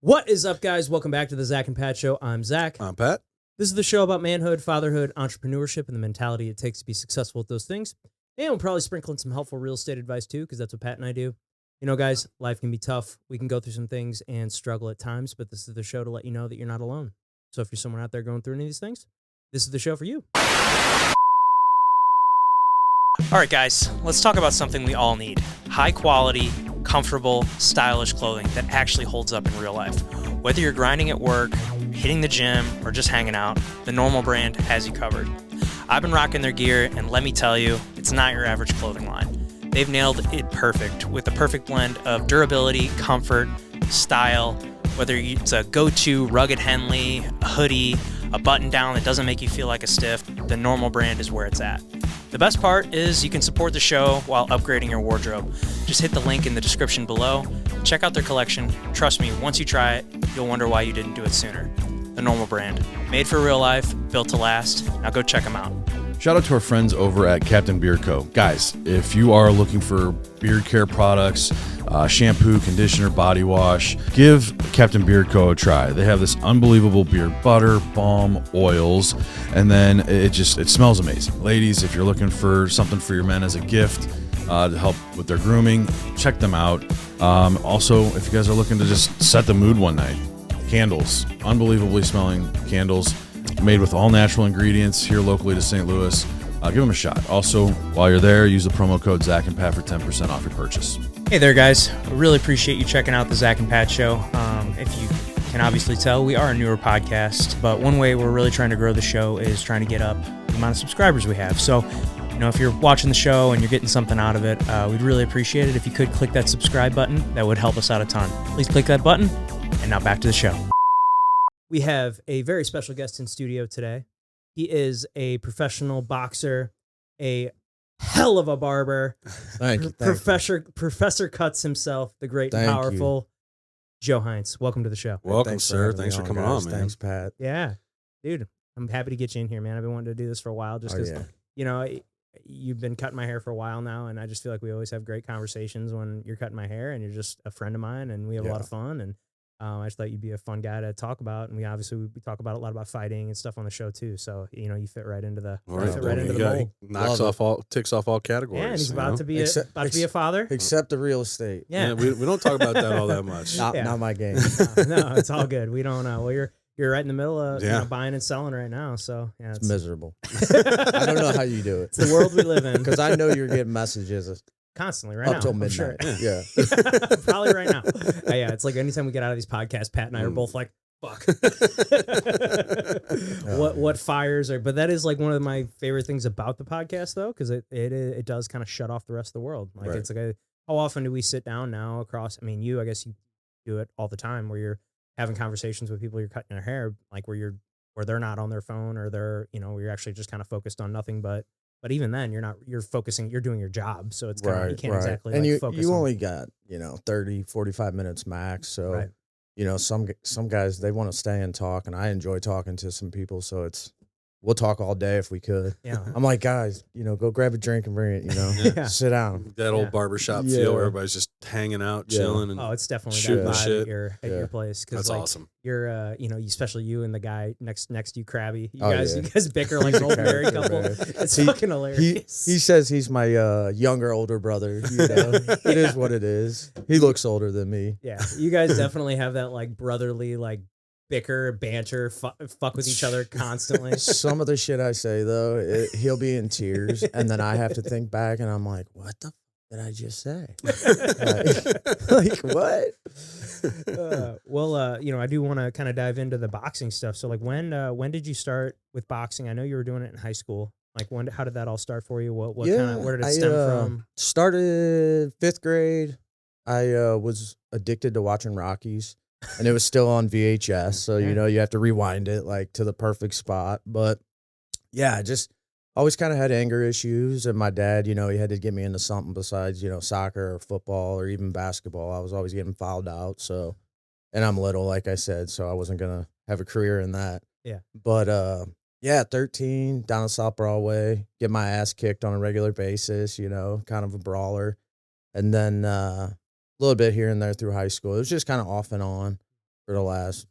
What is up, guys? Welcome back to the Zach and Pat Show. I'm Zach. I'm Pat. This is the show about manhood, fatherhood, entrepreneurship, and the mentality it takes to be successful at those things. And we'll probably sprinkle in some helpful real estate advice too, because that's what Pat and I do. You know, guys, life can be tough. We can go through some things and struggle at times, but this is the show to let you know that you're not alone. So if you're someone out there going through any of these things, this is the show for you. All right, guys, let's talk about something we all need. High quality, comfortable, stylish clothing that actually holds up in real life. Whether you're grinding at work, hitting the gym, or just hanging out, the Normal brand has you covered. I've been rocking their gear, and let me tell you, it's not your average clothing line. They've nailed it perfect with the perfect blend of durability, comfort, style, whether it's a go-to rugged Henley, a hoodie, a button-down that doesn't make you feel like a stiff, the Normal brand is where it's at. The best part is you can support the show while upgrading your wardrobe. Just hit the link in the description below. Check out their collection. Trust me, once you try it, you'll wonder why you didn't do it sooner. The Normal brand. Made for real life, built to last. Now go check them out. Shout out to our friends over at Captain Beard Co. Guys, if you are looking for beard care products, shampoo, conditioner, body wash, give Captain Beard Co. a try. They have this unbelievable beard butter, balm, oils, and then it smells amazing. Ladies, if you're looking for something for your men as a gift to help with their grooming, check them out. Also, if you guys are looking to just set the mood one night, candles, unbelievably smelling candles, made with all natural ingredients here locally to St. Louis. Give them a shot. Also, while you're there, use the promo code Zach and Pat for 10% off your purchase. Hey there, guys. I really appreciate you checking out the Zach and Pat Show. If you can obviously tell, we are a newer podcast, but one way we're really trying to grow the show is trying to get up the amount of subscribers we have. So, you know, if you're watching the show and you're getting something out of it, we'd really appreciate it if you could click that subscribe button. That would help us out a ton. Please click that button, and now back to the show. We have a very special guest in studio today. He is a professional boxer, a hell of a barber. Thank you. Professor CUTZ himself, the great and powerful Joe Heintz. Welcome to the show. Welcome, sir. Thanks for coming on, man. Thanks, Pat. Yeah, dude, I'm happy to get you in here, man. I've been wanting to do this for a while just because, you know, you've been cutting my hair for a while now, and I just feel like we always have great conversations when you're cutting my hair, and you're just a friend of mine, and we have a lot of fun, and I just thought you'd be a fun guy to talk about, and we talk about a lot about fighting and stuff on the show too. So you know, you fit right into the mold. Ticks off all categories. Yeah, and he's about to be a father, except the real estate. Yeah, we don't talk about that all that much. Not my game. No, it's all good. We don't. Well, you're right in the middle of you know, buying and selling right now. So yeah, it's miserable. I don't know how you do it. It's the world we live in. Because I know you're getting messages constantly right now. Up till midnight. Sure. Yeah. Probably right now. Yeah, it's like anytime we get out of these podcasts, Pat and I are both like, fuck. What fires are, but that is like one of my favorite things about the podcast though, because it does kind of shut off the rest of the world. Like it's like how often do we sit down now across, I mean, I guess you do it all the time where you're having conversations with people, you're cutting their hair, like where they're not on their phone or they're, you know, where you're actually just kind of focused on nothing but even then you're focusing, you're doing your job. So it's kind of, you can't exactly and like focus you on. only got, 30, 45 minutes max. So, some guys, they want to stay and talk, and I enjoy talking to some people. So we'll talk all day if we could. Yeah. I'm like, guys, go grab a drink and bring it, sit down. That old barbershop feel where everybody's just hanging out, chilling. And it's definitely shooting that vibe shit. at your place. That's like, awesome. You're, especially you and the guy next to you, Krabby. You guys bicker like an old married couple. It's fucking hilarious. He says he's my younger, older brother. It is what it is. He looks older than me. Yeah, you guys definitely have that like brotherly like bicker, banter, fuck with each other constantly. Some of the shit I say though, he'll be in tears, and then I have to think back, and I'm like, what the did I just say? like what? I do want to kind of dive into the boxing stuff. So like when did you start with boxing? I know you were doing it in high school. Like how did that all start for you? Where did it stem from? Started 5th grade. I was addicted to watching Rockies, and it was still on VHS. So, you have to rewind it like to the perfect spot. But yeah, I just always kind of had anger issues. And my dad, he had to get me into something besides, soccer or football or even basketball. I was always getting fouled out. So, and I'm little, like I said, so I wasn't going to have a career in that. Yeah. But, 13, down to South Broadway, get my ass kicked on a regular basis, kind of a brawler. And then a little bit here and there through high school. It was just kind of off and on. for the last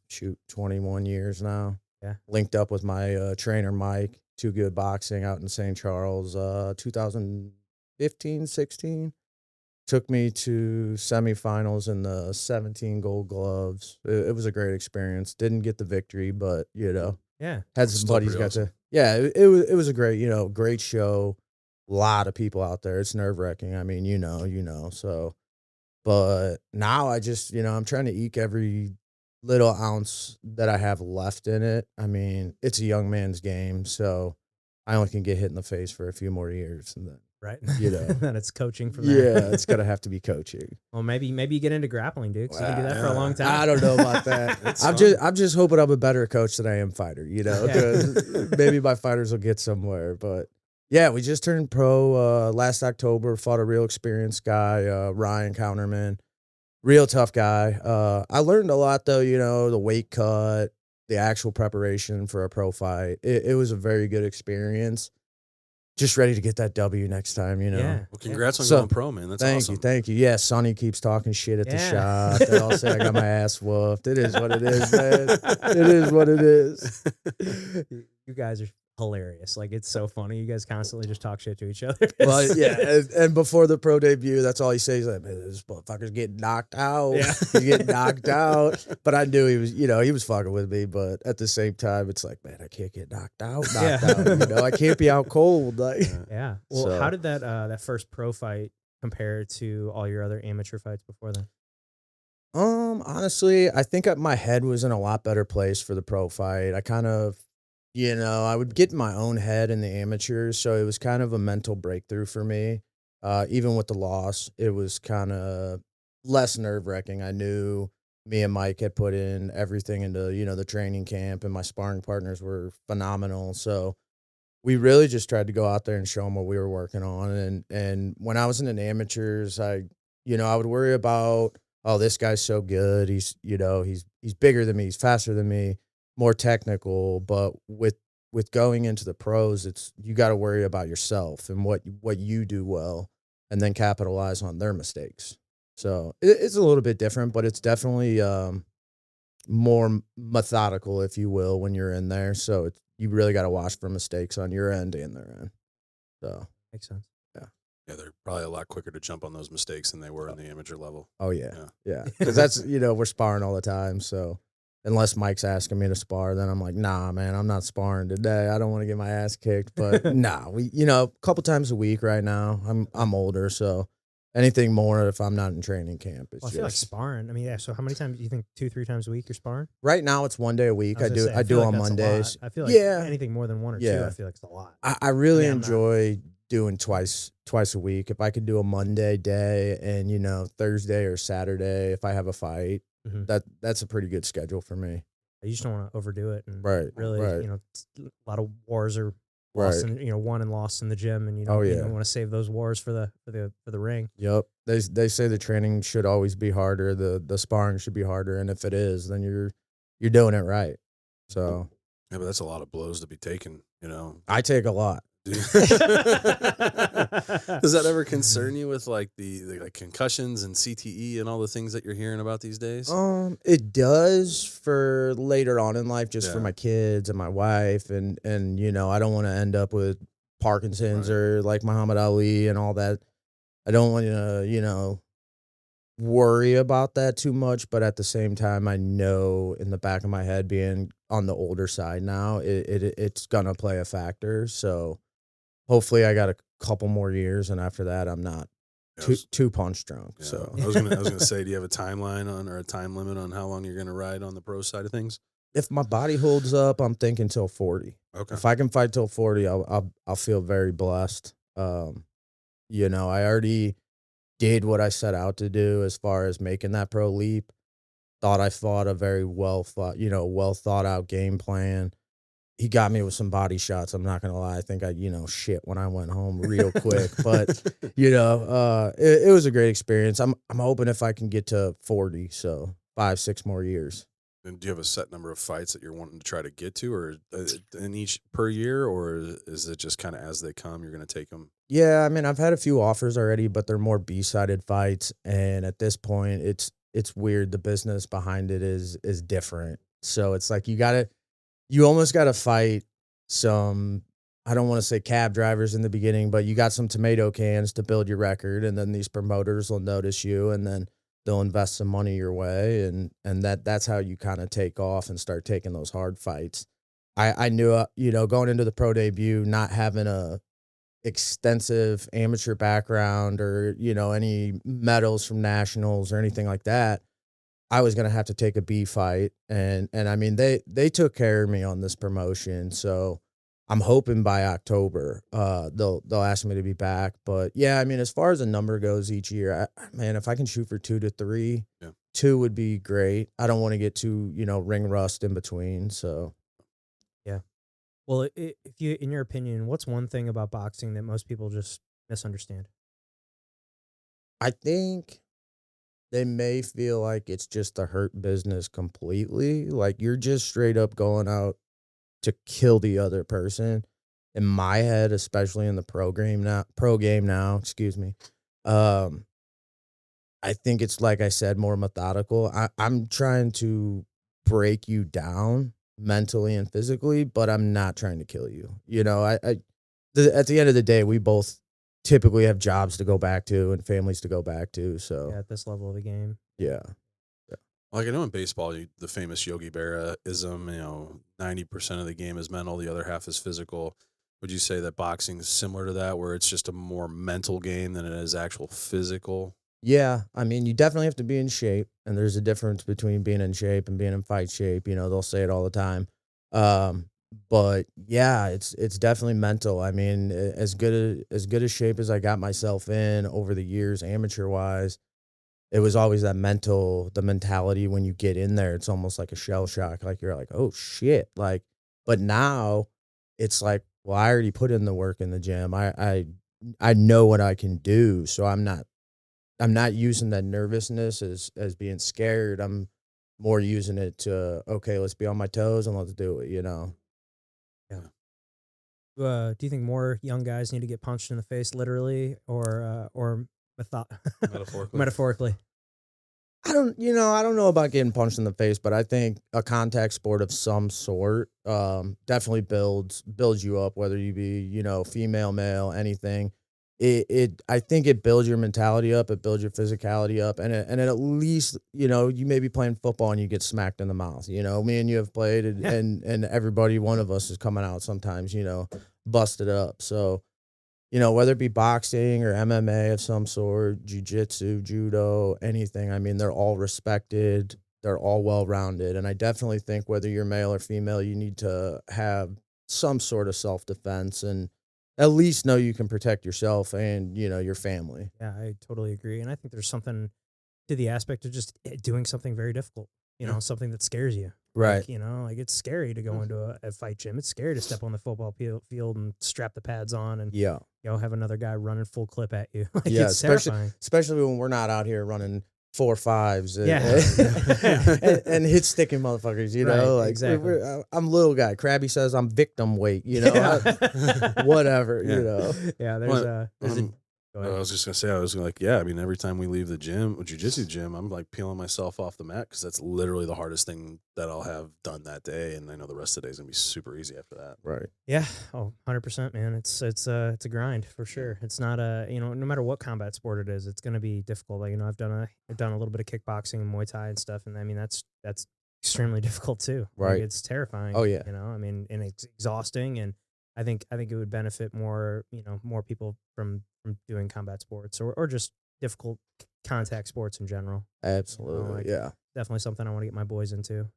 21 years now. Yeah. Linked up with my trainer Mike, Too Good Boxing out in St. Charles, 2015, 16. Took me to semifinals in the 17 Gold Gloves. It was a great experience. Didn't get the victory, but Yeah. had some Still buddies pretty got awesome. to. Yeah, it was a great great show. A lot of people out there. It's nerve wracking. I mean, so. But now I just I'm trying to eke every little ounce that I have left in it. I mean, it's a young man's game, so I only can get hit in the face for a few more years, and then Right. You know. Then it's coaching from there. yeah, it's gonna have to be coaching. Well, maybe you get into grappling, dude. 'Cause you can do that for a long time. I don't know about that. It's I'm fun. just hoping I'm a better coach than I am fighter. Yeah. 'Cause maybe my fighters will get somewhere. But yeah, we just turned pro last October. Fought a real experienced guy, Ryan Counterman. Real tough guy. I learned a lot though. The weight cut, the actual preparation for a pro fight. It was a very good experience. Just ready to get that W next time. Yeah. Well, congrats on So, going pro, man. That's awesome. Thank you. Yeah, Sonny keeps talking shit at the Yeah. shop. They all say I got my ass whooped. It is what it is, man. It is what it is. You guys are hilarious. Like, it's so funny. You guys constantly just talk shit to each other. Well, yeah, and before the pro debut, that's all he says. Like, man, this motherfucker's getting knocked out. Yeah. He's getting knocked out. But I knew he was, he was fucking with me. But at the same time, it's like, man, I can't get knocked out. I can't be out cold. Like, Yeah. Well, So- how did that first pro fight compare to all your other amateur fights before then? Honestly, I think my head was in a lot better place for the pro fight. I kind of, I would get in my own head in the amateurs, so it was kind of a mental breakthrough for me. Even with the loss, it was kind of less nerve-wracking. I knew me and Mike had put in everything into, the training camp, and my sparring partners were phenomenal. So we really just tried to go out there and show them what we were working on. And when I was in the amateurs, I would worry about, oh, this guy's so good. He's bigger than me. He's faster than me, more technical. But with going into the pros, you got to worry about yourself and what you do well, and then capitalize on their mistakes. So it's a little bit different, but it's definitely more methodical, if you will, when you're in there. So you really got to watch for mistakes on your end and their end. So Makes sense. Yeah, they're probably a lot quicker to jump on those mistakes than they were in the amateur level. oh yeah. Because that's we're sparring all the time. So unless Mike's asking me to spar, then I'm like, nah, man, I'm not sparring today. I don't want to get my ass kicked. But nah, we a couple times a week right now. I'm older, so anything more if I'm not in training camp. It's Well, I feel like sparring. I mean, yeah. So how many times do you think 2-3 times a week you're sparring? right now it's one day a week. I was gonna say, do feel like on that's a lot. Mondays. I feel like Yeah. anything more than 1 or 2, Yeah. I feel like it's a lot. I really Yeah, I'm not. enjoy doing twice a week. If I could do a Monday day and Thursday or Saturday if I have a fight, Mhm. that's a pretty good schedule for me. You just don't want to overdo it, and Right, really, right. a lot of wars are lost, Right. in, won and lost in the gym, and you Oh, don't yeah. want to save those wars for the ring. Yep. They say the training should always be harder, the sparring should be harder, and if it is, then you're doing it right. So Yeah, but that's a lot of blows to be taken, I take a lot. Does that ever concern you with like the like concussions and CTE and all the things that you're hearing about these days? It does for later on in life, just for Yeah. my kids and my wife, and I don't want to end up with Parkinson's Right. or like Muhammad Ali and all that. I don't want to worry about that too much, but at the same time, I know in the back of my head, being on the older side now, it's gonna play a factor. So hopefully, I got a couple more years, and after that, I'm not too punch drunk. Yeah. So I was gonna say, do you have a timeline on or a time limit on how long you're gonna ride on the pro side of things? if my body holds up, I'm thinking till 40. Okay. If I can fight till 40, I'll feel very blessed. I already did what I set out to do as far as making that pro leap. Thought I fought a very well thought out game plan. He got me with some body shots. I'm not gonna lie. I think I shit when I went home real quick, but it was a great experience. I'm hoping if I can get to 40, so 5-6 more years. And do you have a set number of fights that you're wanting to try to get to, or in each per year, or is it just kind of as they come, you're going to take them? Yeah, I mean, I've had a few offers already, but they're more B-sided fights, and at this point, it's it's weird. The business behind it is different. So it's like you almost gotta fight some, I don't want to say cab drivers in the beginning, but you got some tomato cans to build your record, and then these promoters will notice you, and then they'll invest some money your way, and that's how you kind of take off and start taking those hard fights. I knew, going into the pro debut, not having a extensive amateur background or, any medals from nationals or anything like that, I was going to have to take a B fight. And I mean, they took care of me on this promotion. So I'm hoping by October, they'll ask me to be back. But yeah, I mean, as far as the number goes each year, man, if I can shoot for 2 to 3, 2 would be great. I don't want to get too, ring rust in between. So yeah. Well, if you, in your opinion, what's one thing about boxing that most people just misunderstand? I think they may feel like it's just a hurt business completely. Like you're just straight up going out to kill the other person. In my head, especially in the pro game now, excuse me. I think it's, like I said, more methodical. I'm trying to break you down mentally and physically, but I'm not trying to kill you. At the end of the day, we both typically have jobs to go back to and families to go back to. So at this level of the game. Yeah. Like I know in baseball, the famous Yogi Berra-ism, 90% of the game is mental, the other half is physical. Would you say that boxing is similar to that, where it's just a more mental game than it is actual physical? Yeah, I mean, you definitely have to be in shape, and there's a difference between being in shape and being in fight shape. They'll say it all the time. But yeah, it's definitely mental. I mean, as good a shape as I got myself in over the years, amateur wise, it was always the mentality when you get in there. It's almost like a shell shock. Like you're like, oh shit. Like, but now it's like, well, I already put in the work in the gym. I know what I can do. So I'm not using that nervousness as being scared. I'm more using it to, okay, let's be on my toes and let's do it, Yeah. Do you think more young guys need to get punched in the face literally or metaphorically? I don't know about getting punched in the face, but I think a contact sport of some sort definitely builds you up, whether you be, female, male, anything. I think it builds your mentality up, it builds your physicality up, and at least, you may be playing football and you get smacked in the mouth. Me and you have played, and everybody, one of us is coming out sometimes, busted up. So, whether it be boxing or MMA of some sort, jiu-jitsu, judo, anything, I mean, they're all respected. They're all well-rounded. And I definitely think whether you're male or female, you need to have some sort of self-defense and at least know you can protect yourself and, your family. Yeah, I totally agree. And I think there's something to the aspect of just doing something very difficult, something that scares you. Right. Like it's scary to go into a fight gym. It's scary to step on the football field and strap the pads on and have another guy running full clip at you. It's terrifying. Especially when we're not out here running 4.5s and hit sticking motherfuckers, exactly. I'm little guy. Krabby says I'm victim weight, whatever, Yeah, there's I was just gonna say, I mean, every time we leave the gym, jiu-jitsu gym, I'm like peeling myself off the mat because that's literally the hardest thing that I'll have done that day, and I know the rest of the day is gonna be super easy after that. Right. Yeah. Oh, 100%, man. It's a grind for sure. It's not no matter what combat sport it is, it's gonna be difficult. Like, I've done a little bit of kickboxing and Muay Thai and stuff, and I mean that's extremely difficult too. Right. Like, it's terrifying. Oh yeah. I mean, and it's exhausting, and I think it would benefit more people from doing combat sports or just difficult contact sports in general. Absolutely. Yeah. Definitely something I want to get my boys into,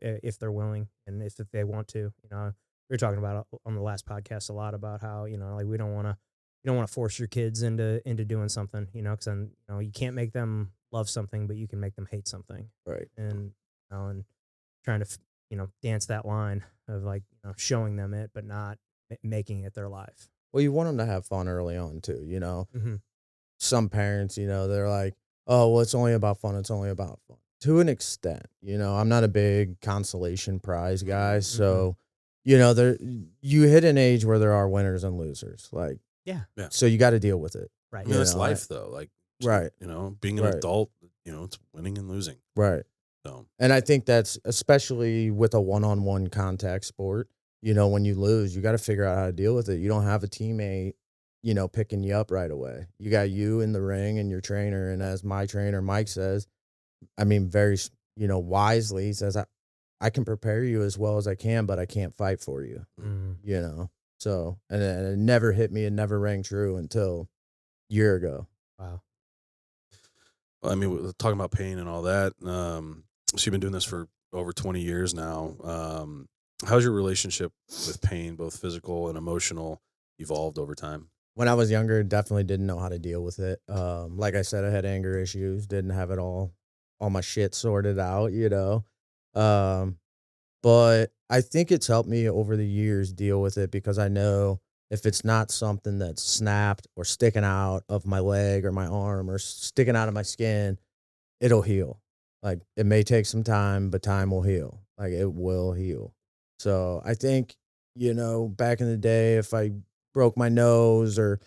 if they're willing and if they want to. We were talking about on the last podcast a lot about how, like we don't want to force your kids into doing something, because then, you can't make them love something, but you can make them hate something. Right. And, and trying to, dance that line of like, showing them it, but not making it their life. Well, you want them to have fun early on too, Mm-hmm. Some parents, they're like, oh, well, it's only about fun. It's only about fun to an extent. I'm not a big consolation prize guy. So, you hit an age where there are winners and losers. Like, yeah. So you got to deal with it. Right. I mean, it's life though. Like, right. Being an adult, it's winning and losing. Right. So, and I think that's especially with a one-on-one contact sport. When you lose, you got to figure out how to deal with it. You don't have a teammate, picking you up right away. You got you in the ring and your trainer. And as my trainer, Mike, says, I mean, very, wisely, he says, I can prepare you as well as I can, but I can't fight for you, So, and it never hit me. It never rang true until a year ago. Wow. Well, I mean, we're talking about pain and all that. So you've been doing this for over 20 years now. How's your relationship with pain, both physical and emotional, evolved over time? When I was younger, definitely didn't know how to deal with it. Like I said, I had anger issues, didn't have it all my shit sorted out, But I think it's helped me over the years deal with it because I know if it's not something that's snapped or sticking out of my leg or my arm or sticking out of my skin, it'll heal. Like, it may take some time, but time will heal. Like, it will heal. So I think, back in the day, if I broke my nose or,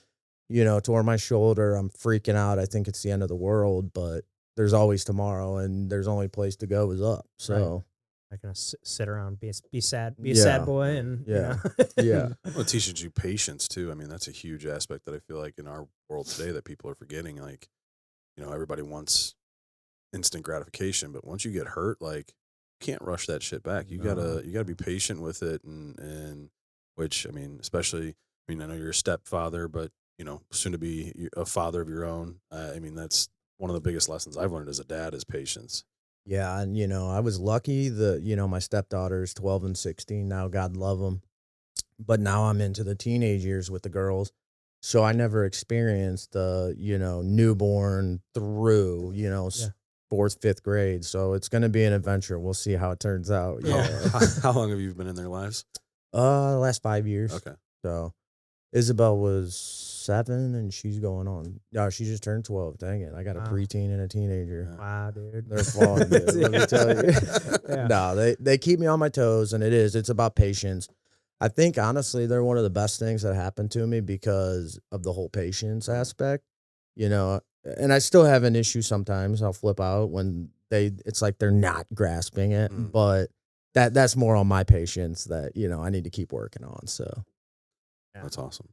tore my shoulder, I'm freaking out. I think it's the end of the world, but there's always tomorrow, and there's only place to go is up. So I can sit around, be sad, a sad boy, and yeah. Well, it teaches you patience too. I mean, that's a huge aspect that I feel like in our world today that people are forgetting. Like, everybody wants instant gratification, but once you get hurt, like, you can't rush that shit back. You gotta be patient with it, and which, I mean, especially, I know you're a stepfather, but soon to be a father of your own. I mean, that's one of the biggest lessons I've learned as a dad is patience. Yeah, and I was lucky that my stepdaughter's 12 and 16 now, God love them. But now I'm into the teenage years with the girls. So I never experienced the, newborn through, fourth, fifth grade. So it's going to be an adventure. We'll see how it turns out. Yeah. How long have you been in their lives? The last 5 years. Okay. So Isabel was 7 and she's going on. No, she just turned 12. Dang it. I got a preteen and a teenager. Wow, dude. They're fun, dude. Let me tell you. No, they keep me on my toes, and it's about patience. I think, honestly, they're one of the best things that happened to me because of the whole patience aspect, and I still have an issue sometimes. I'll flip out when it's like they're not grasping it, but that's more on my patience that, I need to keep working on. So that's awesome.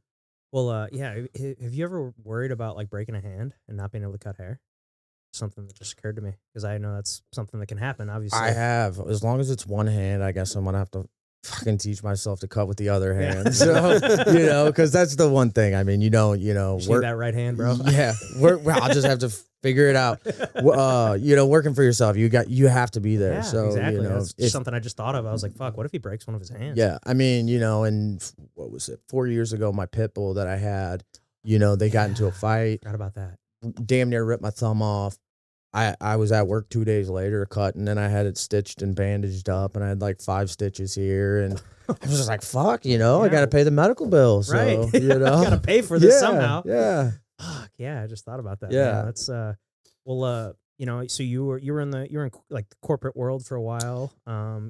Well, yeah. Have you ever worried about like breaking a hand and not being able to cut hair? Something that just occurred to me because I know that's something that can happen. Obviously, I have. As long as it's one hand, I guess I'm gonna have to fucking teach myself to cut with the other hand. So because that's the one thing. I mean, you need that right hand, bro. Yeah, I'll just have to figure it out. Working for yourself, you have to be there. Yeah, so exactly. That's something I just thought of. I was like, fuck, what if he breaks one of his hands? Yeah, I mean, and what was it? 4 years ago, my pit bull that I had, they got into a fight. Forgot about that. Damn near ripped my thumb off. I was at work 2 days later, cut, and then I had it stitched and bandaged up, and I had like 5 stitches here, and I was just like, fuck, I got to pay the medical bill, so, right. I got to pay for this somehow. Yeah. Fuck, yeah, I just thought about that. Yeah. Man. That's, so you were in like the corporate world for a while.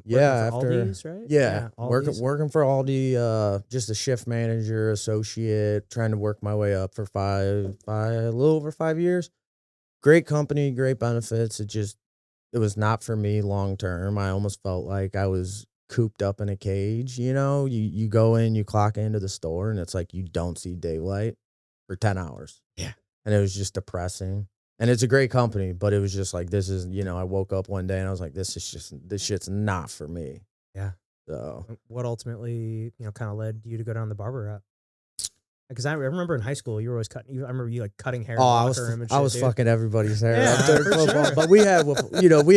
Yeah. Aldi's, right? Yeah. Aldi's. Working for Aldi, just a shift manager, associate, trying to work my way up for a little over 5 years. Great company, great benefits. It was not for me long term. I almost felt like I was cooped up in a cage. You go in, you clock into the store, and it's like you don't see daylight for 10 hours. Yeah. And it was just depressing. And it's a great company, but it was just like, this is, I woke up one day and I was like, this shit's not for me. Yeah. So what ultimately, kind of led you to go down the barber route? Because I remember in high school, you were always cutting. I remember you like cutting hair. Oh, I was fucking everybody's hair. Yeah, for sure. But we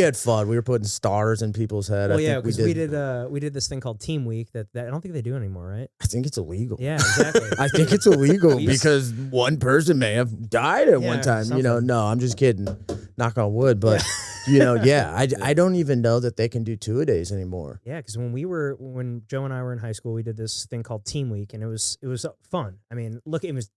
had fun. We were putting stars in people's head. Well, yeah, because we did this thing called Team Week that I don't think they do anymore, right? I think it's illegal. Yeah, exactly. I think it's illegal because one person may have died at one time. Something. No, I'm just kidding. Knock on wood, but I don't even know that they can do 2-a-days anymore. Yeah, because when Joe and I were in high school, we did this thing called Team Week, and it was fun. I mean, look, it was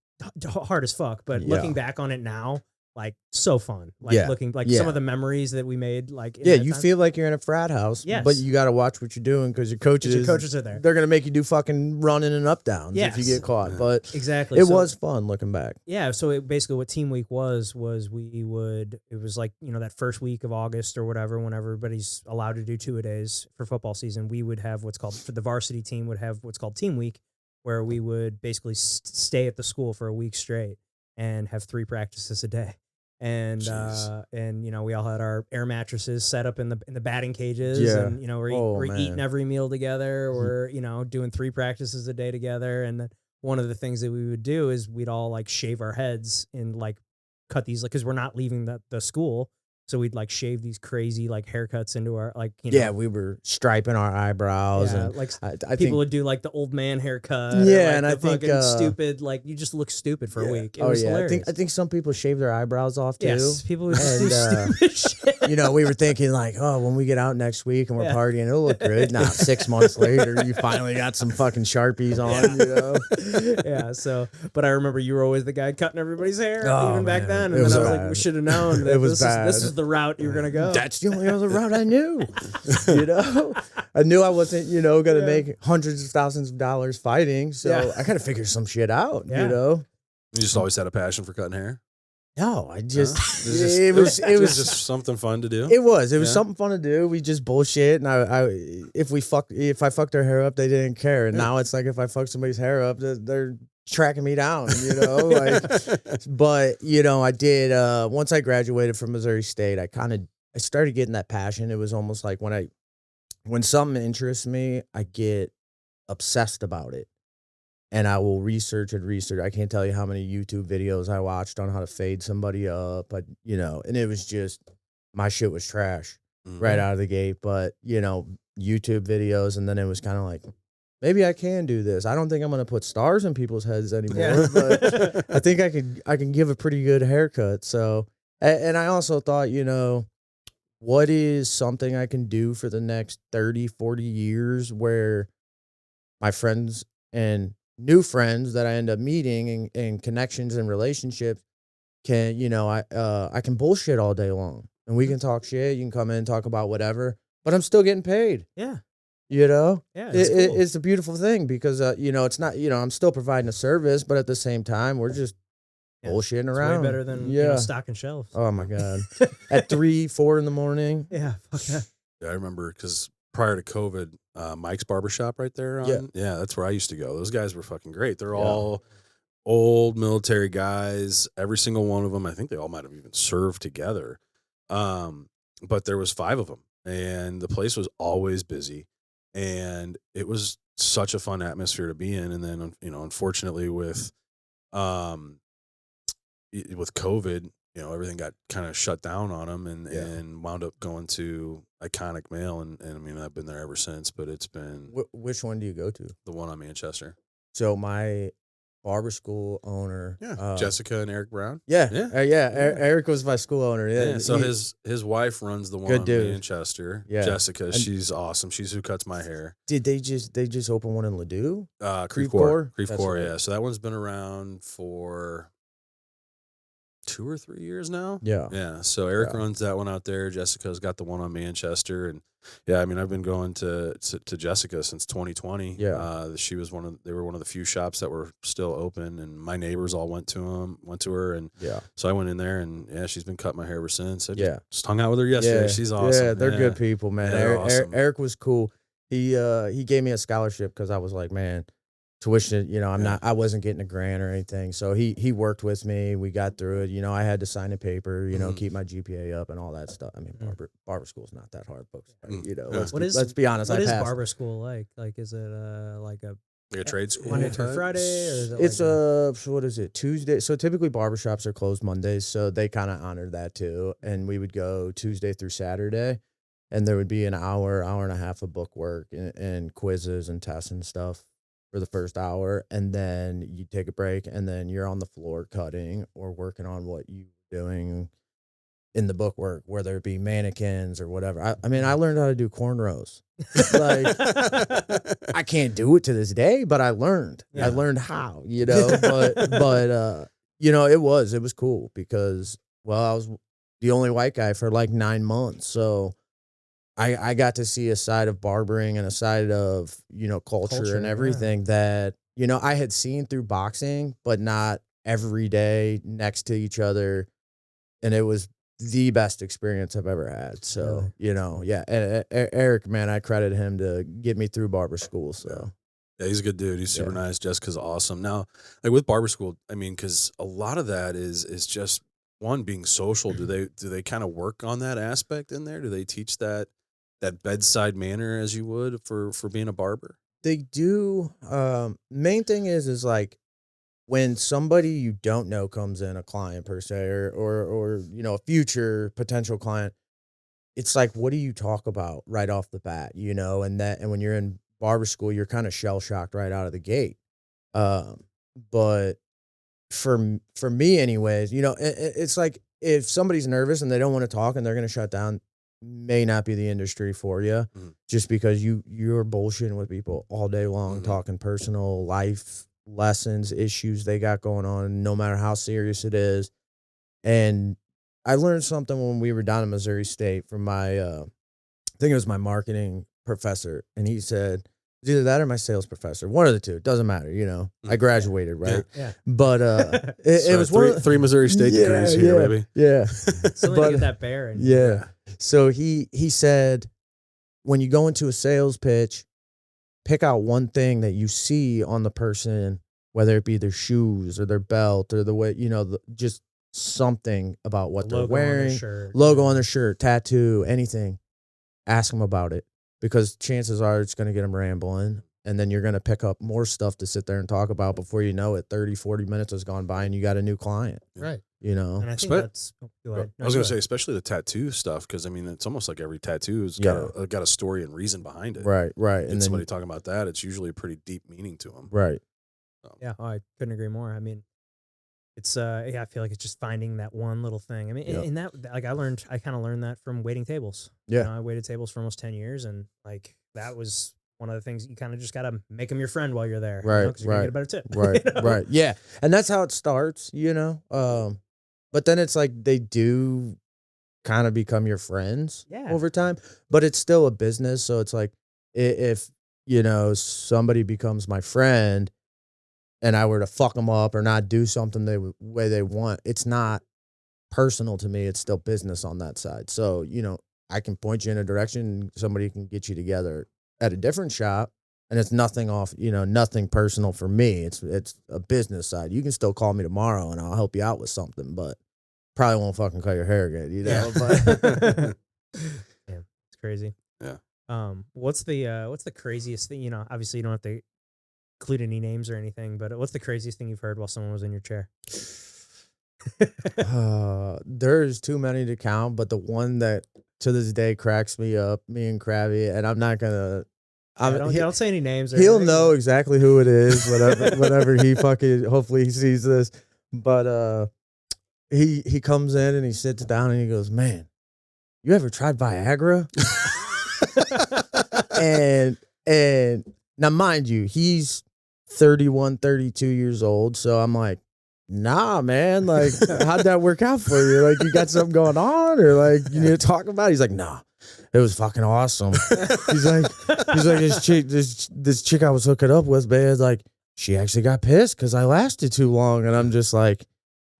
hard as fuck, but looking back on it now, like so fun. Like Yeah. looking like Yeah. some of the memories that we made. Like in Yeah, that you time. feel like you're in a frat house, Yes. but you got to watch what you're doing because your coaches are there. They're gonna make you do fucking running and up downs if you Yes. get caught. But Exactly. it So- was fun looking back. Yeah, so basically what team week was we would, it was like, that first week of August or whatever, when everybody's allowed to do 2-a-days for football season, we would have what's called, for the varsity team would have what's called team week, where we would basically stay at the school for a week straight and have 3 practices a day. And we all had our air mattresses set up in the batting cages, Yeah. and we're eating every meal together. We're doing 3 practices a day together, and then one of the things that we would do is we'd all like shave our heads and like cut these, like, because we're not leaving the school, so we'd like shave these crazy like haircuts into our We were striping our eyebrows, and like I people think would do like the old man haircut. Yeah, or, like, and the I think, fucking stupid, like you just look stupid for a week. It was hilarious. I think some people shave their eyebrows off too. Yes, people would just And, do stupid shit. We were thinking like, oh, when we get out next week and we're partying, it'll look good. Nah, 6 months later, you finally got some fucking Sharpies on, Yeah, so, but I remember you were always the guy cutting everybody's hair even back man. then. It And was then I was bad. like, we should have known that It was this bad. is the route you were going to go. That's the only other route I knew. I knew I wasn't, going to make hundreds of thousands of dollars fighting. So I got to figure some shit out, You just always had a passion for cutting hair? No, I just, It was just something fun to do? It was something fun to do. We just bullshit. And if I fucked their hair up, they didn't care. And now it's like, if I fuck somebody's hair up, they're tracking me down, but I did, once I graduated from Missouri State, I started getting that passion. It was almost like when something interests me, I get obsessed about it. And I will research. I can't tell you how many YouTube videos I watched on how to fade somebody up. And it was just, my shit was trash right out of the gate. But, YouTube videos. And then it was kind of like, maybe I can do this. I don't think I'm going to put stars in people's heads anymore, but I think I can give a pretty good haircut. So, and I also thought, what is something I can do for the next 30, 40 years where my friends and new friends that I end up meeting and connections and relationships can, I can bullshit all day long and we can talk shit. You can come in and talk about whatever, but I'm still getting paid. Yeah. Yeah, it's cool. it's a beautiful thing because, it's not, I'm still providing a service, but at the same time, we're just bullshitting around. It's way better than stocking shelves. Oh my God. At 3, 4 in the morning. Yeah. Fuck that. Yeah, I remember because prior to COVID, Mike's barbershop right there. That's where I used to go. Those guys were fucking great. They're all old military guys. Every single one of them. I think they all might have even served together. But there was 5 of them, and the place was always busy, and it was such a fun atmosphere to be in. And then, unfortunately with COVID, everything got kind of shut down on them and wound up going to Iconic Mail. And I mean, I've been there ever since, but it's been Which one do you go to? the one on Manchester. So my barber school owner. Jessica and Eric Brown. Eric was my school owner. Yeah. So his wife runs the one Good on dude. Manchester. Yeah. Jessica, she's awesome. She's who cuts my hair. Did they just open one in Ladue? Creve Coeur? Creve That's Coeur, right. yeah. So that one's been around for 2 or 3 years now. Yeah. Yeah. So Eric runs that one out there. Jessica's got the one on Manchester. And I mean, I've been going to Jessica since 2020. Yeah. They were one of the few shops that were still open, and my neighbors all went to her. And so I went in there, and she's been cutting my hair ever since. I just hung out with her yesterday. She's awesome. Yeah, they're good people, man. Yeah, they're awesome. Eric was cool. He gave me a scholarship because I was like, man, tuition, I wasn't getting a grant or anything. So he worked with me. We got through it. I had to sign a paper, keep my GPA up and all that stuff. I mean, barber school's not that hard, folks. Let's be honest. What I is passed. barber school like? Like, is it like a trade school? Monday through Friday? Or is it It's what is it? Tuesday. So typically barbershops are closed Mondays. So they kind of honored that too. And we would go Tuesday through Saturday. And there would be an hour and a half of book work and quizzes and tests and stuff for the first hour, and then you take a break, and then you're on the floor cutting or working on what you're doing in the book work, whether it be mannequins or whatever. I mean, I learned how to do cornrows. I can't do it to this day, but I learned. Yeah. I learned how, but it was cool because well, I was the only white guy for like 9 months. So I got to see a side of barbering and a side of, culture and everything that, I had seen through boxing, but not every day next to each other. And it was the best experience I've ever had. So, yeah. Eric, man, I credit him to get me through barber school. So. Yeah, he's a good dude. He's super nice. Jessica's awesome. Now, like with barber school, I mean, because a lot of that is just one, being social. Do they kind of work on that aspect in there? Do they teach that bedside manner as you would for being a barber? They do. Main thing is like when somebody you don't know comes in, a client per se, or a future potential client, it's like, what do you talk about right off the bat, and when you're in barber school, you're kind of shell shocked right out of the gate. But for me anyways, it's like if somebody's nervous and they don't want to talk and they're going to shut down, may not be the industry for you, just because you're bullshitting with people all day long, talking personal life lessons, issues they got going on, no matter how serious it is. And I learned something when we were down in Missouri State from my, I think it was my marketing professor, and he said, it's either that or my sales professor, one of the two, it doesn't matter, I graduated, right? Yeah. But it was three Missouri State degrees here, baby. Yeah. Something to get that bear. So he said, when you go into a sales pitch, pick out one thing that you see on the person, whether it be their shoes or their belt or the way, just something about what they're wearing, logo on their shirt, tattoo, anything. Ask them about it, because chances are it's going to get them rambling, and then you're going to pick up more stuff to sit there and talk about before you know it. 30, 40 minutes has gone by and you got a new client. Right. And I think that's. Go ahead. I was going to say, especially the tattoo stuff, because I mean, it's almost like every tattoo's got a story and reason behind it. Right. And then somebody talking about that, it's usually a pretty deep meaning to them. Right. Yeah, I couldn't agree more. I mean, it's I feel like it's just finding that one little thing. I mean, and that, like, I kind of learned that from waiting tables. Yeah. I waited tables for almost 10 years, and like that was one of the things. You kind of just got to make them your friend while you're there. Right. Because you're going to get a better tip. Right. Right. Yeah. And that's how it starts, but then it's like they do kind of become your friends over time, but it's still a business. So it's like if, somebody becomes my friend and I were to fuck them up or not do something the way they want, it's not personal to me. It's still business on that side. So, I can point you in a direction, somebody can get you together at a different shop, and it's nothing off, nothing personal for me. It's a business side. You can still call me tomorrow and I'll help you out with something, but probably won't fucking cut your hair again, But yeah, it's crazy. Yeah. What's the craziest thing? Obviously you don't have to include any names or anything, but what's the craziest thing you've heard while someone was in your chair? There's too many to count, but the one that to this day cracks me up, me and Krabby, and I'm not gonna. Don't say any names. He'll anything. Know exactly who it is. Whenever he fucking. Hopefully he sees this, but he comes in and he sits down and he goes, "Man, you ever tried Viagra?" and now mind you, he's 31, 32 years old, so I'm like, nah, man, like, how'd that work out for you? Like, you got something going on, or like, you need to talk about it? He's like, nah, it was fucking awesome. he's like, this chick I was hooking up with, man, like, she actually got pissed because I lasted too long, and I'm just like,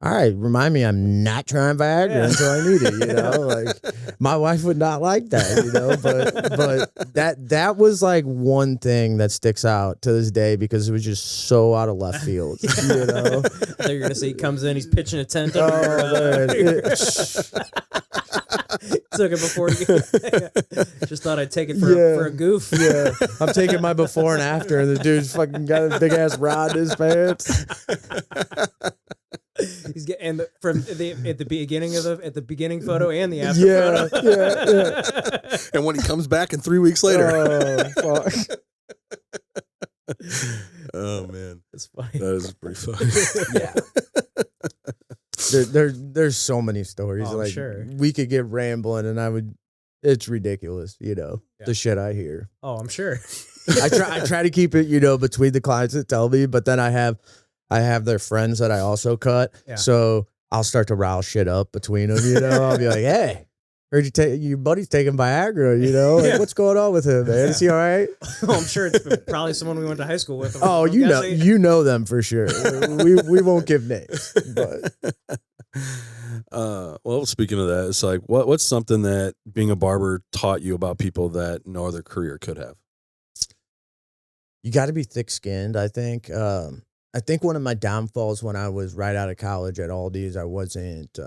all right, remind me I'm not trying Viagra until I need it, like my wife would not like that, but that was like one thing that sticks out to this day because it was just so out of left field, I thought you were going to say he comes in, he's pitching a tent. Took it before you just thought I'd take it for a goof. Yeah, I'm taking my before and after, and the dude's fucking got a big ass rod in his pants. He's getting at the beginning photo and the after photo. Yeah. And when he comes back in 3 weeks later. Oh, fuck. Oh man, it's funny. That is pretty funny. Yeah. There's so many stories. Oh, like sure. We could get rambling, and it's ridiculous, the shit I hear. Oh, I'm sure. I try to keep it, between the clients that tell me, but then I have their friends that I also cut. Yeah. So I'll start to rile shit up between them. You know, I'll be like, hey. Heard you take your buddy's taking Viagra, you know? Like, what's going on with him, man? Is he all right? I'm sure it's probably someone we went to high school with. Oh, you know them for sure. we won't give names. But well, speaking of that, it's like what's something that being a barber taught you about people that no other career could have? You got to be thick-skinned, I think. I think one of my downfalls when I was right out of college at Aldi's, I wasn't